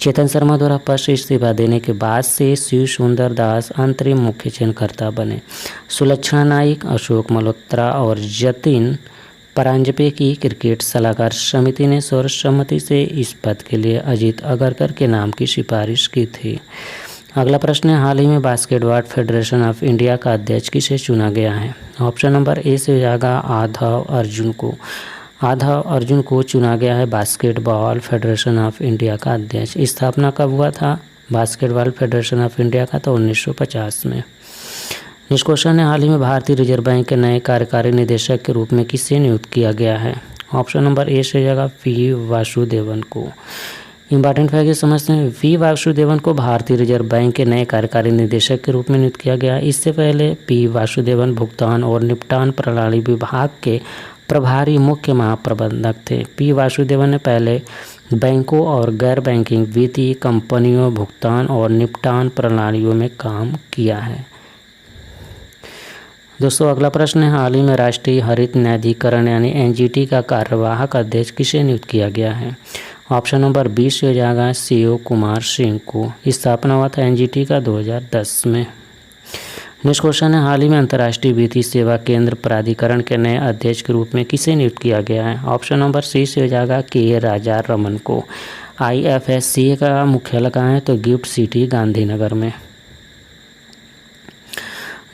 चेतन शर्मा द्वारा पद इस्तीफा देने के बाद से शिव सुंदर दास अंतरिम मुख्य चयनकर्ता बने। सुलक्षणा नाइक, अशोक मल्होत्रा और जतिन परांजपे की क्रिकेट सलाहकार समिति ने सर्वसम्मति से इस पद के लिए अजीत अगरकर के नाम की सिफारिश की थी। अगला प्रश्न है, हाल ही में बास्केटबॉल फेडरेशन ऑफ इंडिया का अध्यक्ष किसे चुना गया है? ऑप्शन नंबर ए से हो जाएगा आधव अर्जुन को। आधव अर्जुन को चुना गया है बास्केटबॉल फेडरेशन ऑफ इंडिया का अध्यक्ष। स्थापना कब हुआ था बास्केटबॉल फेडरेशन ऑफ इंडिया का? तो 1950 में। नेक्स्ट क्वेश्चन है, हाल ही में भारतीय रिजर्व बैंक के नए कार्यकारी निदेशक के रूप में किसे नियुक्त किया गया है? ऑप्शन नंबर ए से हो जाएगा पी वासुदेवन को। इंपॉर्टेंट फैक्ट समझते हैं, वी वासुदेवन को भारतीय रिजर्व बैंक के नए कार्यकारी निदेशक के रूप में नियुक्त किया गया। इससे पहले पी वासुदेवन भुगतान और निपटान प्रणाली विभाग के प्रभारी मुख्य महाप्रबंधक थे। पी वासुदेवन ने पहले बैंकों और गैर बैंकिंग वित्तीय कंपनियों, भुगतान और निपटान प्रणालियों में काम किया है। दोस्तों अगला प्रश्न है, हाल ही में राष्ट्रीय हरित न्यायाधिकरण यानी एनजीटी का कार्यवाहक अध्यक्ष किसे नियुक्त किया गया है? ऑप्शन नंबर 20 हो जाएगा सीओ कुमार सिंह को। स्थापना हुआ था एनजीटी का 2010 में। नेक्स्ट क्वेश्चन है, हाल ही में अंतर्राष्ट्रीय वित्तीय सेवा केंद्र प्राधिकरण के नए अध्यक्ष के रूप में किसे नियुक्त किया गया है? ऑप्शन नंबर सी से हो जाएगा के राजा रमन को। IFSC का मुख्यालय कहाँ है? तो गिफ्ट सिटी गांधीनगर में।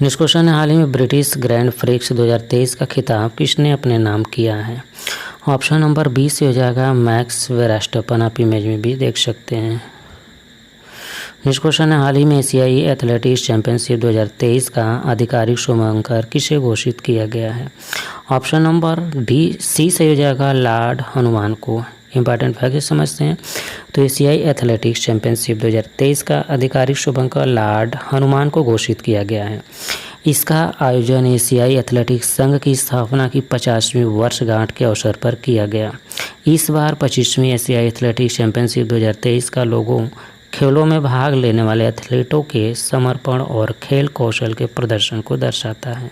नेक्स्ट क्वेश्चन है, हाल ही में ब्रिटिश ग्रैंड प्रिक्स 2023 का खिताब किसने अपने नाम किया है? ऑप्शन नंबर 20 से हो जाएगा मैक्स वेरास्टपन। आप इमेज में भी देख सकते हैं। नेक्स्ट क्वेश्चन है, हाल ही में एशियाई एथलेटिक्स चैंपियनशिप 2023 का आधिकारिक शुभारंभ किसे घोषित किया गया है? ऑप्शन नंबर सी से हो जाएगा लॉर्ड हनुमान को। इंपॉर्टेंट फैक्ट समझते हैं, तो एशियाई एथलेटिक्स चैंपियनशिप 2023 का आधिकारिक शुभारंभ लॉर्ड हनुमान को घोषित किया गया है। इसका आयोजन एशियाई एथलेटिक्स संघ की स्थापना की 50वीं वर्षगांठ के अवसर पर किया गया। इस बार 25वीं एशियाई एथलेटिक्स चैंपियनशिप 2023 का लोगो खेलों में भाग लेने वाले एथलीटों के समर्पण और खेल कौशल के प्रदर्शन को दर्शाता है।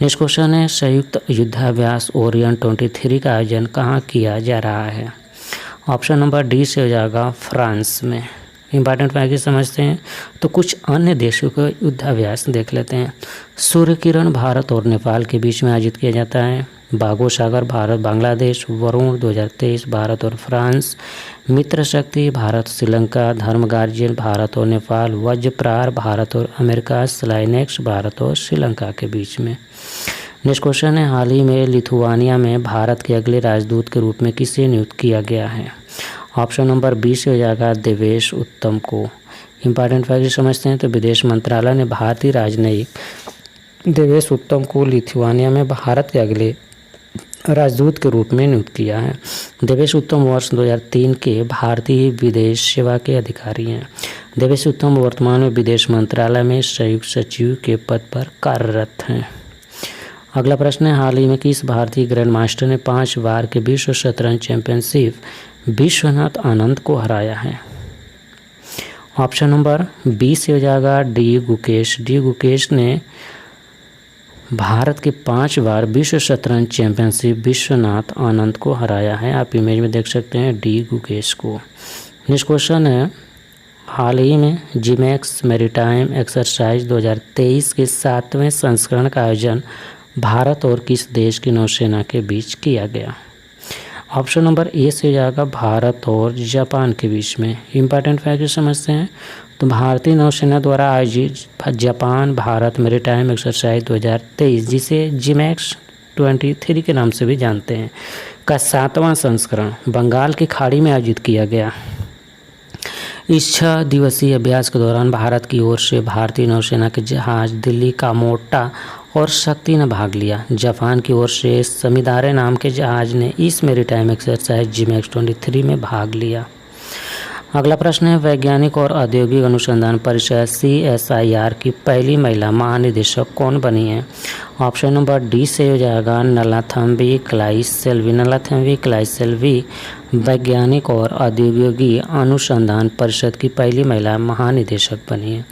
नेक्स्ट क्वेश्चन है, संयुक्त युद्धाभ्यास ओरियन 23 का आयोजन कहाँ किया जा रहा है? ऑप्शन नंबर डी से हो जाएगा फ्रांस में। इंपॉर्टेंट फैक्ट समझते हैं, तो कुछ अन्य देशों का युद्धाभ्यास देख लेते हैं। सूर्य किरण भारत और नेपाल के बीच में आयोजित किया जाता है। बागो सागर भारत बांग्लादेश, वरुण 2023 भारत और फ्रांस, मित्र शक्ति भारत श्रीलंका, धर्म गार्जियन भारत और नेपाल, वज्रप्रार भारत और अमेरिका, स्लाइनेक्स भारत और श्रीलंका के बीच में। नेक्स्ट क्वेश्चन है, हाल ही में लिथुआनिया में भारत के अगले राजदूत के रूप में किसे नियुक्त किया गया है? ऑप्शन नंबर 20 हो जाएगा देवेश उत्तम को। इंपॉर्टेंट फैक्ट समझते हैं, तो विदेश मंत्रालय ने भारतीय राजनयिक देवेश उत्तम को लिथुआनिया में भारत के अगले राजदूत के रूप में नियुक्त किया है। देवेश उत्तम वर्ष 2003 के भारतीय विदेश सेवा के अधिकारी हैं। देवेश उत्तम वर्तमान में विदेश मंत्रालय में संयुक्त सचिव के पद पर कार्यरत हैं। अगला प्रश्न है, हाल ही में किस भारतीय ग्रैंड मास्टर ने 5 बार के विश्व शतरंज चैंपियनशिप विश्वनाथ आनंद को हराया है? ऑप्शन नंबर 20 हो जाएगा डी गुकेश। डी गुकेश ने भारत के 5 बार विश्व शतरंज चैंपियनशिप विश्वनाथ आनंद को हराया है। आप इमेज में देख सकते हैं डी गुकेश को। नेक्स्ट क्वेश्चन है, हाल ही में जिमैक्स मैरीटाइम एक्सरसाइज 2023 के 7वें संस्करण का आयोजन भारत और किस देश की नौसेना के बीच किया गया? ऑप्शन नंबर ए से जाएगा भारत और जापान के बीच में। इंपॉर्टेंट फैक्ट समझते हैं, तो भारतीय नौसेना द्वारा आयोजित जापान भारत मैरीटाइम एक्सरसाइज 2023, जिसे जिमैक्स 23 के नाम से भी जानते हैं, का 7वां संस्करण बंगाल की खाड़ी में आयोजित किया गया। इस 6 दिवसीय अभ्यास के दौरान भारत की ओर से भारतीय नौसेना के जहाज दिल्ली का मोटा और शक्ति ने भाग लिया। जापान की ओर से समिदारे नाम के जहाज ने इस मैरीटाइम एक्सरसाइज जिमैक्स 23 में भाग लिया। अगला प्रश्न है, वैज्ञानिक और औद्योगिक अनुसंधान परिषद CSIR की पहली महिला महानिदेशक कौन बनी है? ऑप्शन नंबर डी से हो जाएगा नलाथम्बी क्लाइसेल्वी। नलाथम्बी क्लाइसेल्वी वैज्ञानिक और औद्योगिक अनुसंधान परिषद की पहली महिला महानिदेशक बनी है।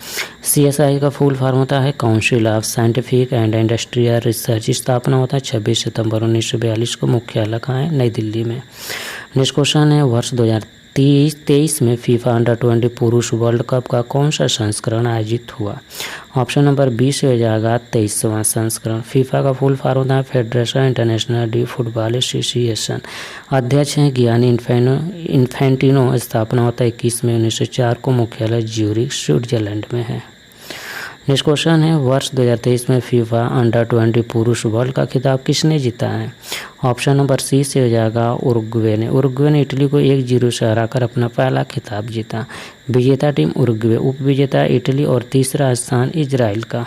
CSIR का फुल फॉर्म होता है council of scientific and industrial research. स्थापना होता है 26 सितंबर 1942 को। मुख्यालय कहाँ है? नई दिल्ली में। नेक्स्ट क्वेश्चन है, वर्ष 2023 में फीफा अंडर-20 पुरुष वर्ल्ड कप का कौन सा संस्करण आयोजित हुआ? ऑप्शन नंबर बी से हो जाएगा 23वां संस्करण। फीफा का फुल फॉर्म होता है federation international D football association. अध्यक्ष हैं गियानी इन्फेंटिनो। स्थापना होता है 21 मई 1904 को। मुख्यालय ज्यूरिख स्विट्जरलैंड में है। नेक्स्ट क्वेश्चन है, वर्ष 2023 में फीफा अंडर-20 पुरुष वर्ल्ड का खिताब किसने जीता है? ऑप्शन नंबर सी से हो जाएगा उरुग्वे ने। उरुग्वे ने इटली को 1-0 से हराकर अपना पहला खिताब जीता। विजेता टीम उरुग्वे, उप विजेता इटली और तीसरा स्थान इजराइल का।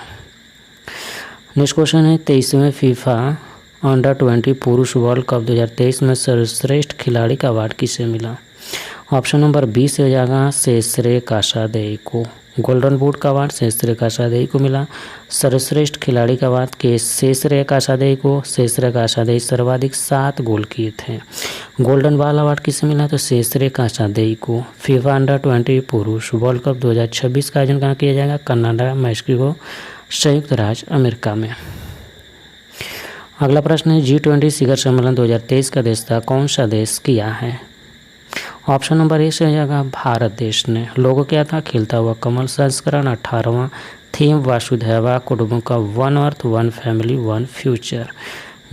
नेक्स्ट क्वेश्चन है, 23वें फीफा अंडर-20 पुरुष वर्ल्ड कप 2023 में सर्वश्रेष्ठ खिलाड़ी का अवार्ड किसे मिला? ऑप्शन नंबर बी से हो जाएगा सेसरे कासादेई को। गोल्डन बूट का अवार्ड सेसरे कासादेई को मिला। सर्वश्रेष्ठ खिलाड़ी का अवार्ड के सेसरे कासादेई को। सेसरे कासादेई सर्वाधिक 7 गोल किए थे। गोल्डन बॉल अवार्ड किसे मिला? तो सेसरे कासादेई को। फीफा अंडर-20 पुरुष वर्ल्ड कप 2026 का आयोजन कहाँ किया जाएगा? कनाडा, मैक्सिको, संयुक्त राज्य अमेरिका में। अगला प्रश्न है, G20 शिखर सम्मेलन 2023 का देश था कौन सा देश किया है? ऑप्शन नंबर ए से हो जाएगा भारत देश ने। लोगो क्या था? खिलता हुआ कमल। संस्करण 18वां। थीम वासुधैव कुटुंबकम, one earth one family one future.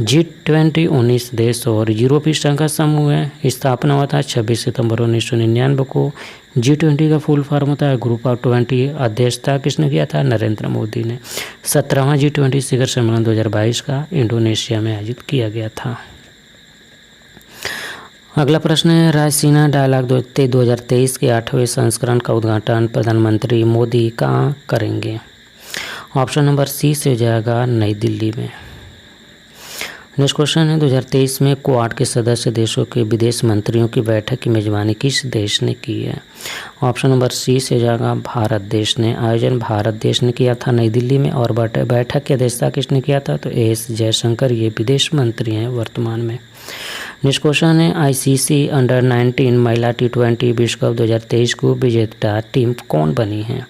G20 19 देश और यूरोपीय संघ का समूह है। स्थापना हुआ था 26 सितंबर 1999 को। G20 का फुल फॉर्म होता है ग्रुप ऑफ 20। अध्यक्षता किसने किया था? नरेंद्र मोदी ने। 17वां G20 शिखर सम्मेलन 2022 का इंडोनेशिया में आयोजित किया गया था। अगला प्रश्न है, रायसीना डायलॉग 2023 के 8वें संस्करण का उद्घाटन प्रधानमंत्री मोदी कहाँ करेंगे? ऑप्शन नंबर सी से हो जाएगा नई दिल्ली में। नेक्स्ट क्वेश्चन है, 2023 में क्वाड के सदस्य देशों के विदेश मंत्रियों की बैठक की मेजबानी किस देश ने की है? ऑप्शन नंबर सी से हो जाएगा भारत देश ने। आयोजन भारत देश ने किया था नई दिल्ली में। और बैठक की अध्यक्षता किसने किया था? तो एस जयशंकर, ये विदेश मंत्री हैं वर्तमान में। नेक्स्ट क्वेश्चन है, आईसीसी अंडर-19 महिला T20 विश्व कप 2023 को विजेता टीम कौन बनी है?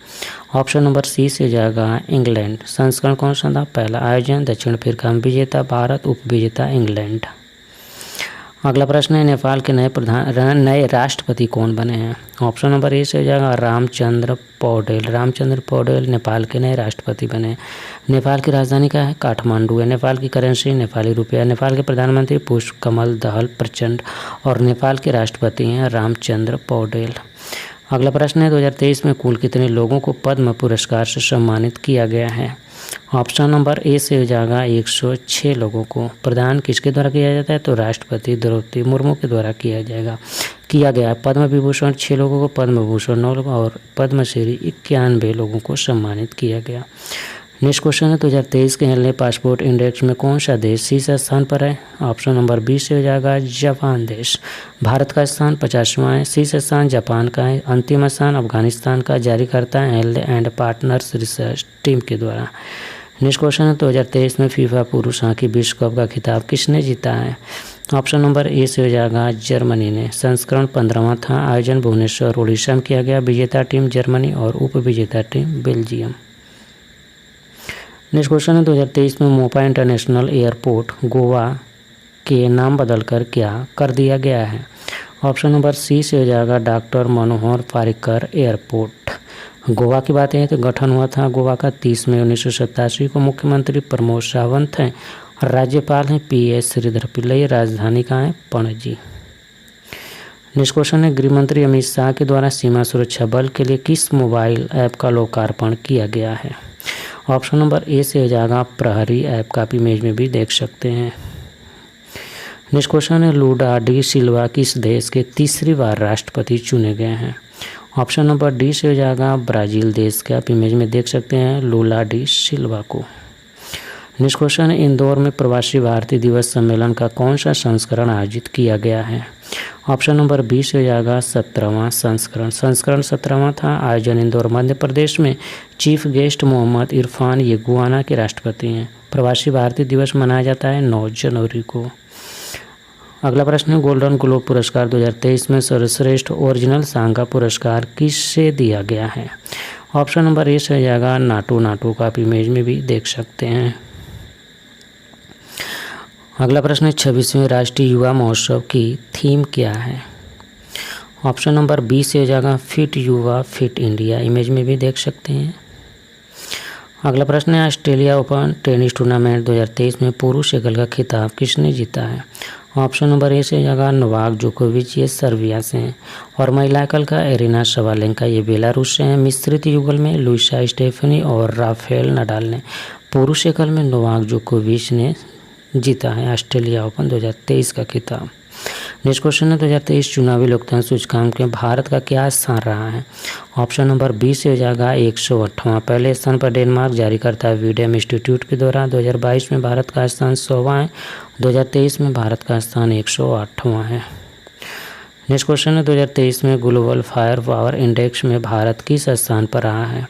ऑप्शन नंबर सी से जाएगा इंग्लैंड। संस्करण कौन सा था? पहला। आयोजन दक्षिण अफ्रीका में, विजेता भारत, उप विजेता इंग्लैंड। अगला प्रश्न है, नेपाल के नए राष्ट्रपति कौन बने हैं? ऑप्शन नंबर ए से हो जाएगा रामचंद्र पौडेल। रामचंद्र पौडेल नेपाल के नए राष्ट्रपति बने। नेपाल की राजधानी क्या है? काठमांडू है। नेपाल की करेंसी नेपाली रुपया। नेपाल के प्रधानमंत्री पुष्प कमल दहल प्रचंड और नेपाल के राष्ट्रपति हैं रामचंद्र पौडेल। अगला प्रश्न है, 2023 में कुल कितने लोगों को पद्म पुरस्कार से सम्मानित किया गया है? ऑप्शन नंबर ए से हो जाएगा 106 लोगों को। प्रदान किसके द्वारा किया जाता है? तो राष्ट्रपति द्रौपदी मुर्मू के द्वारा किया गया। पद्म विभूषण 6 लोगों को, पद्म भूषण 9 लोगों और पद्मश्री 91 लोगों को सम्मानित किया गया। नेक्स्ट क्वेश्चन है, 2023 के हेलने पासपोर्ट इंडेक्स में कौन सा देश शीर्ष स्थान पर है? ऑप्शन नंबर बी से हो जाएगा जापान देश। भारत का स्थान 50वां है। शीर्ष स्थान जापान का है। अंतिम स्थान अफगानिस्तान का। जारी करता है health and partners research team के द्वारा। नेक्स्ट क्वेश्चन है, 2023 में फीफा पुरुष हॉकी विश्व कप का खिताब किसने जीता है? ऑप्शन नंबर ए से हो जाएगा जर्मनी ने। संस्करण 15वां था। आयोजन भुवनेश्वर उड़ीसा में किया गया। विजेता टीम जर्मनी और उप विजेता टीम बेल्जियम। नेक्स्ट क्वेश्चन है, 2023 में मोपा इंटरनेशनल एयरपोर्ट गोवा के नाम बदलकर क्या कर दिया गया है? ऑप्शन नंबर सी से हो जाएगा डॉक्टर मनोहर पारिकर एयरपोर्ट। गोवा की बात है तो गठन हुआ था गोवा का 30 मई 1987 को। मुख्यमंत्री प्रमोद सावंत हैं और राज्यपाल हैं PS श्रीधर पिल्लई। राजधानी कहाँ है? पणजी। नेक्स्ट क्वेश्चन है, गृह मंत्री अमित शाह के द्वारा सीमा सुरक्षा बल के लिए किस मोबाइल ऐप का लोकार्पण किया गया है? ऑप्शन नंबर ए से हो जाएगा प्रहरी ऐप का। आप इमेज में भी देख सकते हैं। नेक्स्ट क्वेश्चन है, लूला डी सिल्वा किस देश के तीसरी बार राष्ट्रपति चुने गए हैं? ऑप्शन नंबर डी से हो जाएगा ब्राज़ील देश के। आप इमेज में देख सकते हैं लूला डी सिल्वा को। नेक्स्ट क्वेश्चन है, इंदौर में प्रवासी भारतीय दिवस सम्मेलन का कौन सा संस्करण आयोजित किया गया है? ऑप्शन नंबर बी से हो जाएगा 17वां संस्करण। संस्करण 17वां था। आयोजन इंदौर मध्य प्रदेश में। चीफ गेस्ट मोहम्मद इरफान ये गुयाना के राष्ट्रपति हैं। प्रवासी भारतीय दिवस मनाया जाता है 9 जनवरी को। अगला प्रश्न है, गोल्डन ग्लोब पुरस्कार 2023 में सर्वश्रेष्ठ ओरिजिनल सॉन्ग का पुरस्कार किससे दिया गया है? ऑप्शन नंबर ए से हो जाएगा नाटू नाटू का। आप इमेज में भी देख सकते हैं। अगला प्रश्न है, 26वें राष्ट्रीय युवा महोत्सव की थीम क्या है? ऑप्शन नंबर बी से हो जाएगा फिट युवा फिट इंडिया, इमेज में भी देख सकते हैं। अगला प्रश्न है ऑस्ट्रेलिया ओपन टेनिस टूर्नामेंट 2023 में पुरुष एकल का खिताब किसने जीता है? ऑप्शन नंबर ए से हो जाएगा नोवाक जोकोविच, ये सर्बिया से हैं। और महिला एकल का एरिना शबालेंका, ये बेलारूस से हैं। मिश्रित युगल में लुइसा स्टेफनी और राफेल नडाल ने। पुरुष एकल में नोवाक जोकोविच ने जीता है ऑस्ट्रेलिया ओपन 2023 का खिताब। नेक्स्ट क्वेश्चन है 2023 चुनावी लोकतंत्र सूचकांक में भारत का क्या स्थान रहा है? ऑप्शन नंबर बी से हो जाएगा 108वां। पहले स्थान पर डेनमार्क जारी करता है वीडियम इंस्टीट्यूट के द्वारा। 2022 में भारत का स्थान 100वां है। 2023 में भारत का स्थान 108वां है। नेक्स्ट क्वेश्चन है 2023 में ग्लोबल फायर पावर इंडेक्स में भारत किस स्थान पर रहा है?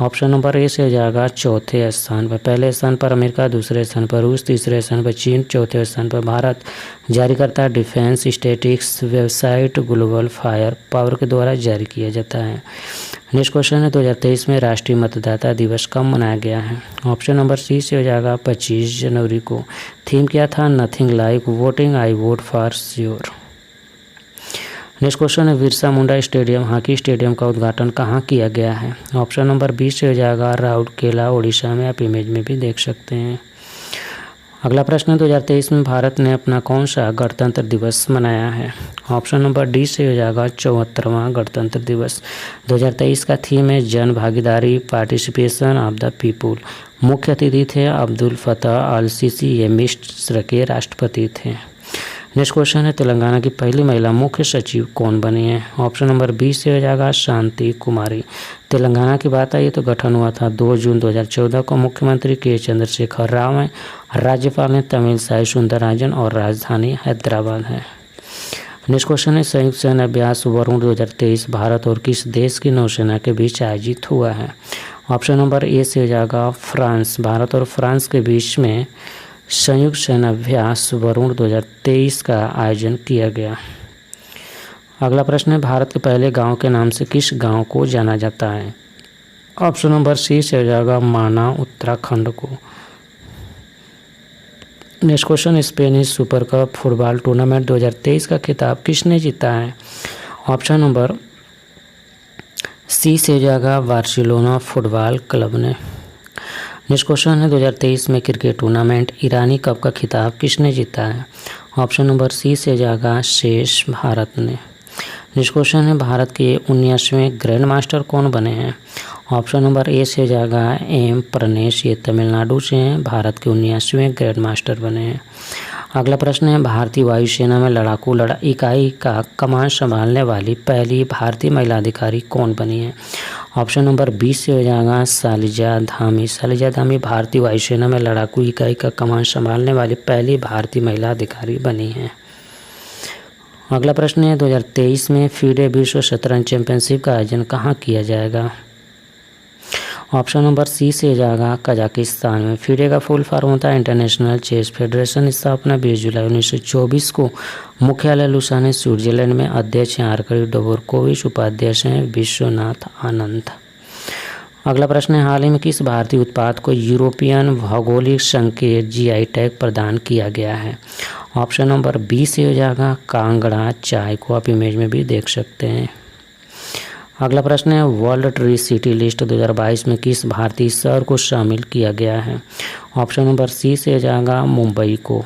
ऑप्शन नंबर ए से हो जाएगा चौथे स्थान पर। पहले स्थान पर अमेरिका, दूसरे स्थान पर रूस, तीसरे स्थान पर चीन, चौथे स्थान पर भारत। जारी करता है defence statistics website global fire power के द्वारा जारी किया जाता है। नेक्स्ट क्वेश्चन है 2023 में राष्ट्रीय मतदाता दिवस कब मनाया गया है? ऑप्शन नंबर सी से हो जाएगा 25 जनवरी को। थीम क्या था? Nothing like voting, I vote for sure. Next question है Birsa Munda stadium hockey stadium का उद्घाटन कहाँ किया गया है? ऑप्शन नंबर बी से हो जाएगा राउरकेला उड़ीसा में, आप इमेज में भी देख सकते हैं। अगला प्रश्न है 2023 में भारत ने अपना कौन सा गणतंत्र दिवस मनाया है? ऑप्शन नंबर डी से हो जाएगा 74वां गणतंत्र दिवस। 2023 का थीम है जन भागीदारी, पार्टिसिपेशन ऑफ द पीपुल। मुख्य अतिथि थे अब्दुल फतह अल सीसी, ये मिस्र के राष्ट्रपति थे। नेक्स्ट क्वेश्चन है तेलंगाना की पहली महिला मुख्य सचिव कौन बनी है? ऑप्शन नंबर बी से हो जाएगा शांति कुमारी। तेलंगाना की बात आई तो गठन हुआ था 2 जून 2014 को। मुख्यमंत्री के चंद्रशेखर राव हैं। राज्यपाल हैं तमिलसाई सुंदरराजन और राजधानी हैदराबाद है। नेक्स्ट क्वेश्चन है संयुक्त सैन्य अभ्यास वरुण 2023 भारत और किस देश की नौसेना के बीच आयोजित हुआ है? ऑप्शन नंबर ए से हो जाएगा फ्रांस। भारत और फ्रांस के बीच में संयुक्त सैन्य अभ्यास वरुण 2023 का आयोजन किया गया। अगला प्रश्न है भारत के पहले गांव के नाम से किस गांव को जाना जाता है? ऑप्शन नंबर सी से हो जाएगा माना, उत्तराखंड को। Next question Spanish super cup football tournament 2023 का खिताब किसने जीता है? ऑप्शन नंबर सी से हो जाएगा बार्सिलोना फुटबॉल क्लब ने। नेक्स्ट क्वेश्चन है 2023 में क्रिकेट टूर्नामेंट ईरानी कप का खिताब किसने जीता है? ऑप्शन नंबर सी से जाएगा शेष भारत ने। नेक्स्ट क्वेश्चन है भारत के 19वें ग्रैंड मास्टर कौन बने हैं? ऑप्शन नंबर ए से जाएगा एम प्रणेश, ये तमिलनाडु से हैं। भारत के 19वें ग्रैंड मास्टर बने हैं। अगला प्रश्न है भारतीय वायुसेना में लड़ाकू इकाई का कमान संभालने वाली पहली भारतीय महिला अधिकारी कौन बनी है? ऑप्शन नंबर बी से हो जाएगा शालिजा धामी। शालिजा धामी भारतीय वायुसेना में लड़ाकू इकाई का कमान संभालने वाली पहली भारतीय महिला अधिकारी बनी है। अगला प्रश्न है 2023 में फीडे विश्व शतरंज चैंपियनशिप का आयोजन कहाँ किया जाएगा? ऑप्शन नंबर सी से जाएगा कजाकिस्तान में। फीडे का फुल फॉर्म होता है इंटरनेशनल चेस फेडरेशन। स्थापना 20 जुलाई 1924 को। मुख्यालय लुसान है स्विट्जरलैंड में। अध्यक्ष हैं आर्कडी डोबोरकोविच, उपाध्यक्ष हैं विश्वनाथ आनंद। अगला प्रश्न है हाल ही में किस भारतीय उत्पाद को यूरोपियन भौगोलिक संकेत जीआई टैग प्रदान किया गया है? ऑप्शन नंबर बी से हो जाएगा कांगड़ा चाय को, आप इमेज में भी देख सकते हैं। अगला प्रश्न है वर्ल्ड ट्री सिटी लिस्ट 2022 में किस भारतीय शहर को शामिल किया गया है? ऑप्शन नंबर सी से हो जाएगा मुंबई को।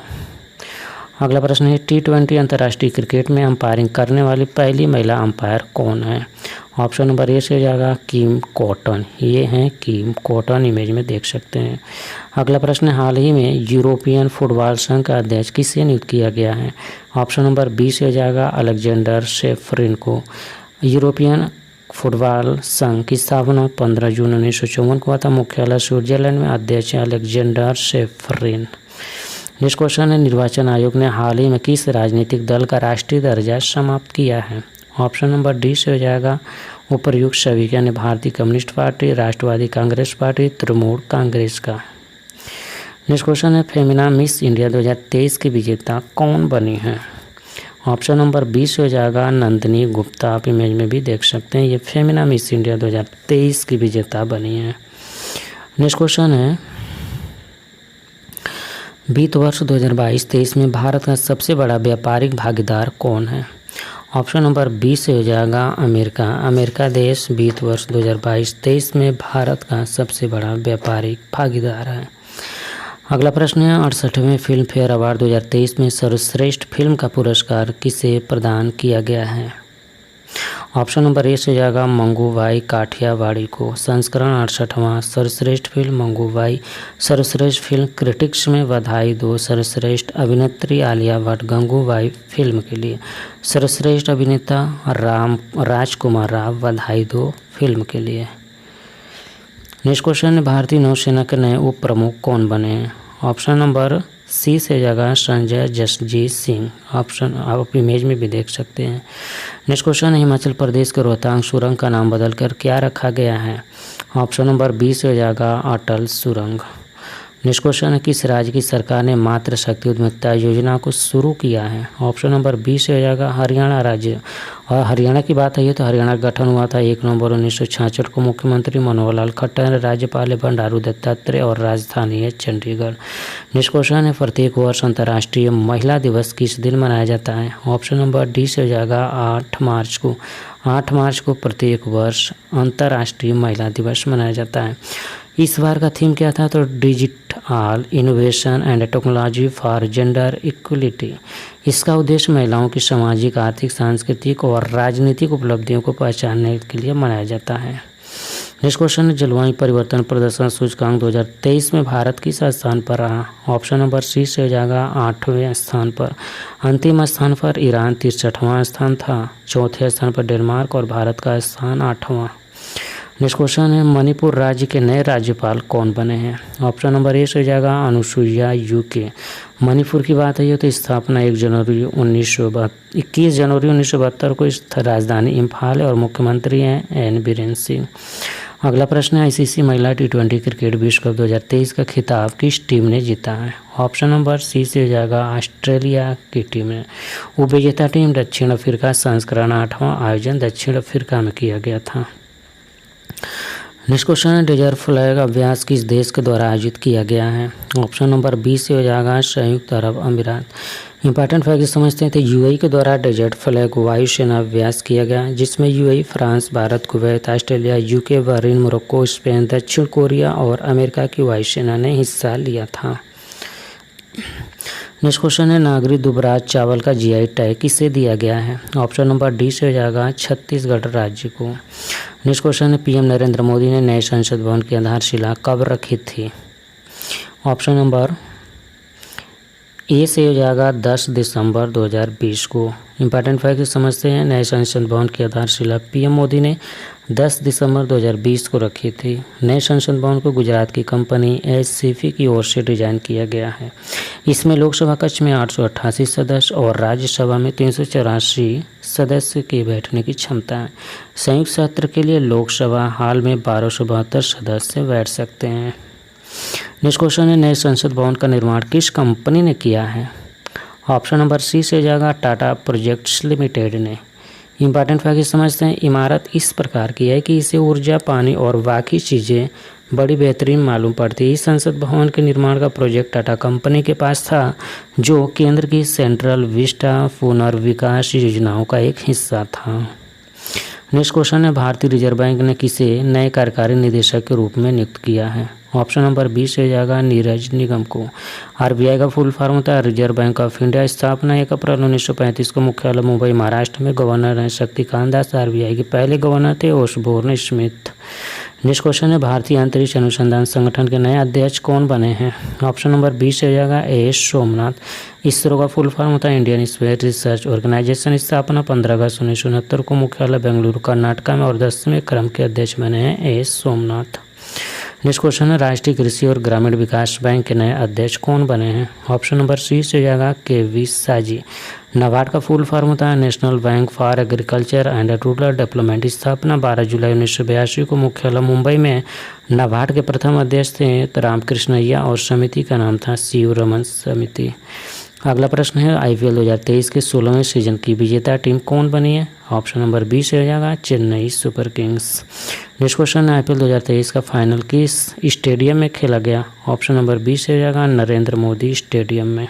अगला प्रश्न है T20 अंतर्राष्ट्रीय क्रिकेट में अंपायरिंग करने वाली पहली महिला अंपायर कौन है? ऑप्शन नंबर ए से हो जाएगा किम कॉटन, ये हैं किम कॉटन, इमेज में देख सकते हैं। अगला प्रश्न है हाल ही में यूरोपियन फुटबॉल संघ का अध्यक्ष किसे नियुक्त किया गया है? ऑप्शन नंबर बी से हो जाएगा अलेक्जेंडर शेफरिन को। यूरोपियन फुटबॉल संघ की स्थापना 15 जून 1954 को हुआ था। मुख्यालय स्विट्जरलैंड में। अध्यक्ष अलेक्जेंडर शेफरिन। नेक्स्ट क्वेश्चन है निर्वाचन आयोग ने हाल ही में किस राजनीतिक दल का राष्ट्रीय दर्जा समाप्त किया है? ऑप्शन नंबर डी से हो जाएगा उपर्युक्त सभी यानी भारतीय कम्युनिस्ट पार्टी, राष्ट्रवादी कांग्रेस पार्टी, तृणमूल कांग्रेस का। नेक्स्ट क्वेश्चन है फेमिना मिस इंडिया 2023 की विजेता कौन बनी है? ऑप्शन नंबर बी से हो जाएगा नंदिनी गुप्ता, आप इमेज में भी देख सकते हैं। ये फेमिना मिस इंडिया 2023 की विजेता बनी है। नेक्स्ट क्वेश्चन है वित्त वर्ष 2022-23 में भारत का सबसे बड़ा व्यापारिक भागीदार कौन है? ऑप्शन नंबर बी से हो जाएगा अमेरिका। अमेरिका देश वित्त वर्ष 2022-23 में भारत का सबसे बड़ा व्यापारिक भागीदार है। अगला प्रश्न है 68वें फिल्म फेयर अवार्ड 2023 में सर्वश्रेष्ठ फिल्म का पुरस्कार किसे प्रदान किया गया है। ऑप्शन नंबर ए से हो जाएगा मंगूबाई काठियावाड़ी को। संस्करण 68वां सर्वश्रेष्ठ फिल्म मंगूबाई। सर्वश्रेष्ठ फिल्म क्रिटिक्स में बधाई दो। सर्वश्रेष्ठ अभिनेत्री आलिया भट्ट गंगूबाई फिल्म के लिए। सर्वश्रेष्ठ अभिनेता राजकुमार राव बधाई दो फिल्म के लिए। नेक्स्ट क्वेश्चन, भारतीय नौसेना के नए उप प्रमुख कौन बने हैं। ऑप्शन नंबर सी से जगह संजय जसजीत सिंह। ऑप्शन आप इमेज में भी देख सकते हैं। नेक्स्ट क्वेश्चन, हिमाचल प्रदेश के रोहतांग सुरंग का नाम बदलकर क्या रखा गया है। ऑप्शन नंबर बी से हो जाएगा अटल सुरंग। नेक्स्ट क्वेश्चन है किस राज्य की सरकार ने मातृ शक्ति उद्यमिता योजना को शुरू किया है। ऑप्शन नंबर बी से हो जाएगा हरियाणा राज्य। और हरियाणा की बात है तो हरियाणा का गठन हुआ था 1 नवंबर 1966 को। मुख्यमंत्री मनोहर लाल खट्टर, राज्यपाल बंडारू दत्तात्रेय और राजधानी है चंडीगढ़। नेक्स्ट क्वेश्चन है प्रत्येक वर्ष अंतर्राष्ट्रीय महिला दिवस किस दिन मनाया जाता है। ऑप्शन नंबर डी से हो जाएगा 8 मार्च को। 8 मार्च को प्रत्येक वर्ष अंतर्राष्ट्रीय महिला दिवस मनाया जाता है। इस बार का थीम क्या था तो digital innovation and technology for gender equality. इसका उद्देश्य महिलाओं की सामाजिक, आर्थिक, सांस्कृतिक और राजनीतिक उपलब्धियों को पहचानने के लिए मनाया जाता है। नेक्स्ट क्वेश्चन है जलवायु परिवर्तन प्रदर्शन सूचकांक 2023 में भारत किस स्थान पर रहा। ऑप्शन नंबर सी से हो जाएगा 8वें स्थान पर। अंतिम स्थान पर ईरान 63वां स्थान था। चौथे स्थान पर डेनमार्क और भारत का स्थान 8वां। नेक्स्ट क्वेश्चन है मणिपुर राज्य के नए राज्यपाल कौन बने हैं। ऑप्शन नंबर ए से हो जाएगा अनुसुईया यूके। मणिपुर की बात है तो स्थापना 21 जनवरी 1972 को इस राजधानी इम्फाल है और मुख्यमंत्री हैं एन बीरेन सिंह। अगला प्रश्न है आईसीसी महिला T20 क्रिकेट विश्व कप 2023 का खिताब किस टीम ने जीता है। ऑप्शन नंबर सी से हो जाएगा ऑस्ट्रेलिया की टीम ने। उपविजेता टीम दक्षिण अफ्रीका। संस्करण 8वां आयोजन दक्षिण अफ्रीका में किया गया था। नेक्स्ट क्वेश्चन है डेजर्ट फ्लैग अभ्यास किस देश के द्वारा आयोजित किया गया है। ऑप्शन नंबर बी से हो जाएगा संयुक्त अरब अमीरात। इंपॉर्टेंट फैक्ट समझते हैं तो यूएई के द्वारा डेजर्ट फ्लैग वायुसेना अभ्यास किया गया जिसमें UAE, France, Bharat, Kuwait, Australia, UK, Bahrain, Morocco, Spain, दक्षिण कोरिया और अमेरिका की वायुसेना ने हिस्सा लिया था। नेक्स्ट क्वेश्चन है नागरी दुबराज चावल का जीआई टैग किसे दिया गया है। ऑप्शन नंबर डी से हो जाएगा छत्तीसगढ़ राज्य को। नेक्स्ट क्वेश्चन है पीएम नरेंद्र मोदी ने नए संसद भवन की आधारशिला कब रखी थी। ऑप्शन नंबर ए से हो जाएगा 10 दिसंबर 2020 को। इंपॉर्टेंट फैक्ट समझते हैं नए संसद भवन की आधारशिला पीएम मोदी ने 10 दिसंबर 2020 को रखी थी। नए संसद भवन को गुजरात की कंपनी एससीफी की ओर से डिजाइन किया गया है। इसमें लोकसभा कक्ष में 888 सदस्य और राज्यसभा में 384 सदस्य की बैठने की क्षमता है। संयुक्त सत्र के लिए लोकसभा हाल में 1272 सदस्य बैठ सकते हैं। नेक्स्ट क्वेश्चन है नए संसद भवन का निर्माण किस कंपनी ने किया है। ऑप्शन नंबर सी से जाएगा टाटा प्रोजेक्ट्स लिमिटेड ने। इंपॉर्टेंट फैक्ट समझते हैं इमारत इस प्रकार की है कि इसे ऊर्जा, पानी और बाकी चीज़ें बड़ी बेहतरीन मालूम पड़ती है। इस संसद भवन के निर्माण का प्रोजेक्ट टाटा कंपनी के पास था जो केंद्र की सेंट्रल विस्टा पुनर्विकास योजनाओं का एक हिस्सा था। नेक्स्ट क्वेश्चन है भारतीय रिजर्व बैंक ने किसे नए कार्यकारी निदेशक के रूप में नियुक्त किया है। ऑप्शन नंबर बी से जाएगा नीरज निगम को। आरबीआई का फुल फॉर्म होता है रिजर्व बैंक ऑफ इंडिया। स्थापना 1 अप्रैल 1935 को। मुख्यालय मुंबई महाराष्ट्र में। गवर्नर हैं शक्तिकांत दास। आरबीआई के पहले गवर्नर थे ओसबोर्न स्मिथ। नेक्स्ट क्वेश्चन है भारतीय अंतरिक्ष अनुसंधान संगठन के नए अध्यक्ष कौन बने हैं। ऑप्शन नंबर बी से जाएगा एस सोमनाथ। इसरो का फुल फॉर्म होता है इंडियन स्पेस रिसर्च ऑर्गेनाइजेशन। स्थापना 15 अगस्त 1969 को। मुख्यालय बेंगलुरु कर्नाटका में और 10वें क्रम के अध्यक्ष बने हैं एस सोमनाथ। नेक्स्ट क्वेश्चन है राष्ट्रीय कृषि और ग्रामीण विकास बैंक के नए अध्यक्ष कौन बने हैं। ऑप्शन नंबर सी से जाएगा केवी साजी। नाबार्ड का फुल फॉर्म होता है national bank for agriculture and rural development. स्थापना 12 जुलाई 1982 को। मुख्यालय मुंबई में। नाबार्ड के प्रथम अध्यक्ष थे रामकृष्णैया और समिति का नाम था शिव रमन समिति। अगला प्रश्न है आईपीएल 2023 के 16वें सीजन की विजेता टीम कौन बनी है। ऑप्शन नंबर बी से हो जाएगा Chennai super Kings. Next question है आईपीएल 2023 का फाइनल किस स्टेडियम में खेला गया। ऑप्शन नंबर बी से हो जाएगा नरेंद्र मोदी स्टेडियम में।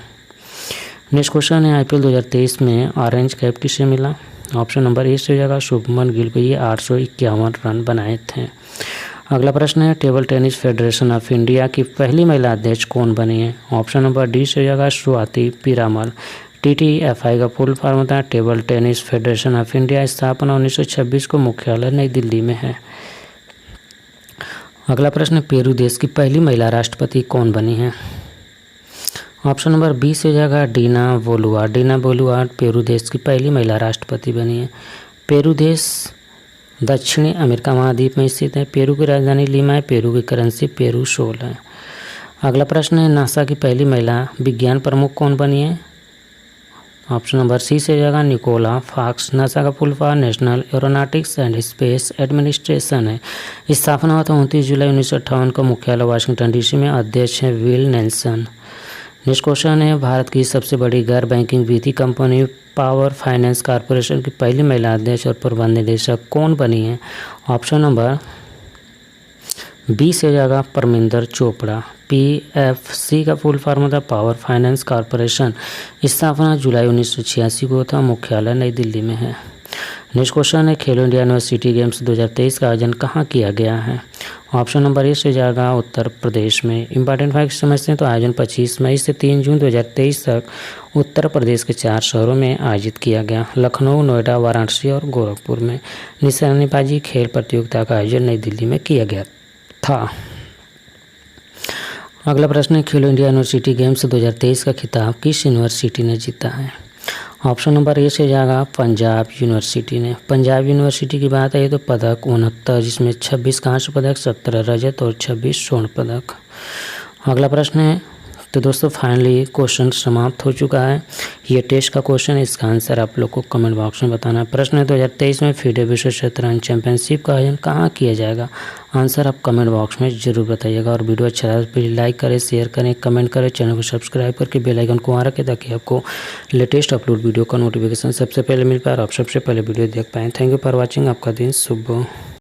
नेक्स्ट क्वेश्चन है आईपीएल 2023 में ऑरेंज कैप किसे मिला। ऑप्शन नंबर ए सही जगह शुभमन गिल को ये 851 रन बनाए थे। अगला प्रश्न है table tennis federation of India की पहली महिला अध्यक्ष कौन बनी है? ऑप्शन नंबर डी सही जगह स्वाति पीरामल। TTFI का फुल फॉर्म होता है table tennis federation of India. स्थापना 1926 को, मुख्यालय नई दिल्ली में है। अगला प्रश्न पेरू देश की पहली महिला राष्ट्रपति कौन बनी है? ऑप्शन नंबर बी से जगह डीना बोलुआर्ड। डीना बोलुआर्ड पेरू देश की पहली महिला राष्ट्रपति बनी है। पेरू देश दक्षिणी अमेरिका महाद्वीप में स्थित है। पेरू की राजधानी लीमा है। पेरू की करेंसी पेरू सोल है। अगला प्रश्न है नासा की पहली महिला विज्ञान प्रमुख कौन बनी है? ऑप्शन नंबर सी से जगह निकोला फॉक्स। नासा का full form national aeronautics and space administration है। स्थापना हुआ था 29 जुलाई 1958 को, मुख्यालय वाशिंगटन DC में। अध्यक्ष है विल नेल्सन। नेक्स्ट क्वेश्चन है भारत की सबसे बड़ी गैर बैंकिंग वित्तीय कंपनी पावर फाइनेंस कॉरपोरेशन की पहली महिला अध्यक्ष और प्रबंध निदेशक कौन बनी है? ऑप्शन नंबर बी से जगह परमिंदर चोपड़ा। PFC का फुल फॉर्म था पावर फाइनेंस कॉरपोरेशन। स्थापना जुलाई 1986 को था, मुख्यालय नई दिल्ली में है। नेक्स्ट क्वेश्चन है खेलो इंडिया यूनिवर्सिटी गेम्स 2023 का आयोजन कहाँ किया गया है? ऑप्शन नंबर ए से जगह उत्तर प्रदेश में। इंपॉर्टेंट फैक्ट समझते हैं तो आयोजन 25 मई से 3 जून 2023 तक उत्तर प्रदेश के 4 शहरों में आयोजित किया गया। लखनऊ, नोएडा, वाराणसी और गोरखपुर में। निशानेबाजी खेल प्रतियोगिता का आयोजन नई दिल्ली में किया गया था। अगला प्रश्न है खेलो इंडिया यूनिवर्सिटी गेम्स 2023 का खिताब किस यूनिवर्सिटी ने जीता है? ऑप्शन नंबर ए से जाएगा पंजाब यूनिवर्सिटी ने। पंजाब यूनिवर्सिटी की बात है तो पदक 69, जिसमें 26 कांस्य पदक, 17 रजत और 26 स्वर्ण पदक। अगला प्रश्न है तो दोस्तों फाइनली क्वेश्चन समाप्त हो चुका है। ये टेस्ट का क्वेश्चन है, इसका आंसर आप लोग को कमेंट बॉक्स में बताना है। प्रश्न है 2023 में FIDE विश्व शतरंज चैंपियनशिप का आयोजन कहाँ किया जाएगा? आंसर आप कमेंट बॉक्स में जरूर बताइएगा। और वीडियो अच्छा लगा तो प्लीज़ लाइक करें, शेयर करें, कमेंट करें, चैनल को सब्सक्राइब करके बेल आइकन को ऑन रखें ताकि आपको लेटेस्ट अपलोड वीडियो का नोटिफिकेशन सबसे पहले मिल पाए और आप सबसे पहले वीडियो देख पाएँ। Thank you for watching. आपका दिन शुभ हो।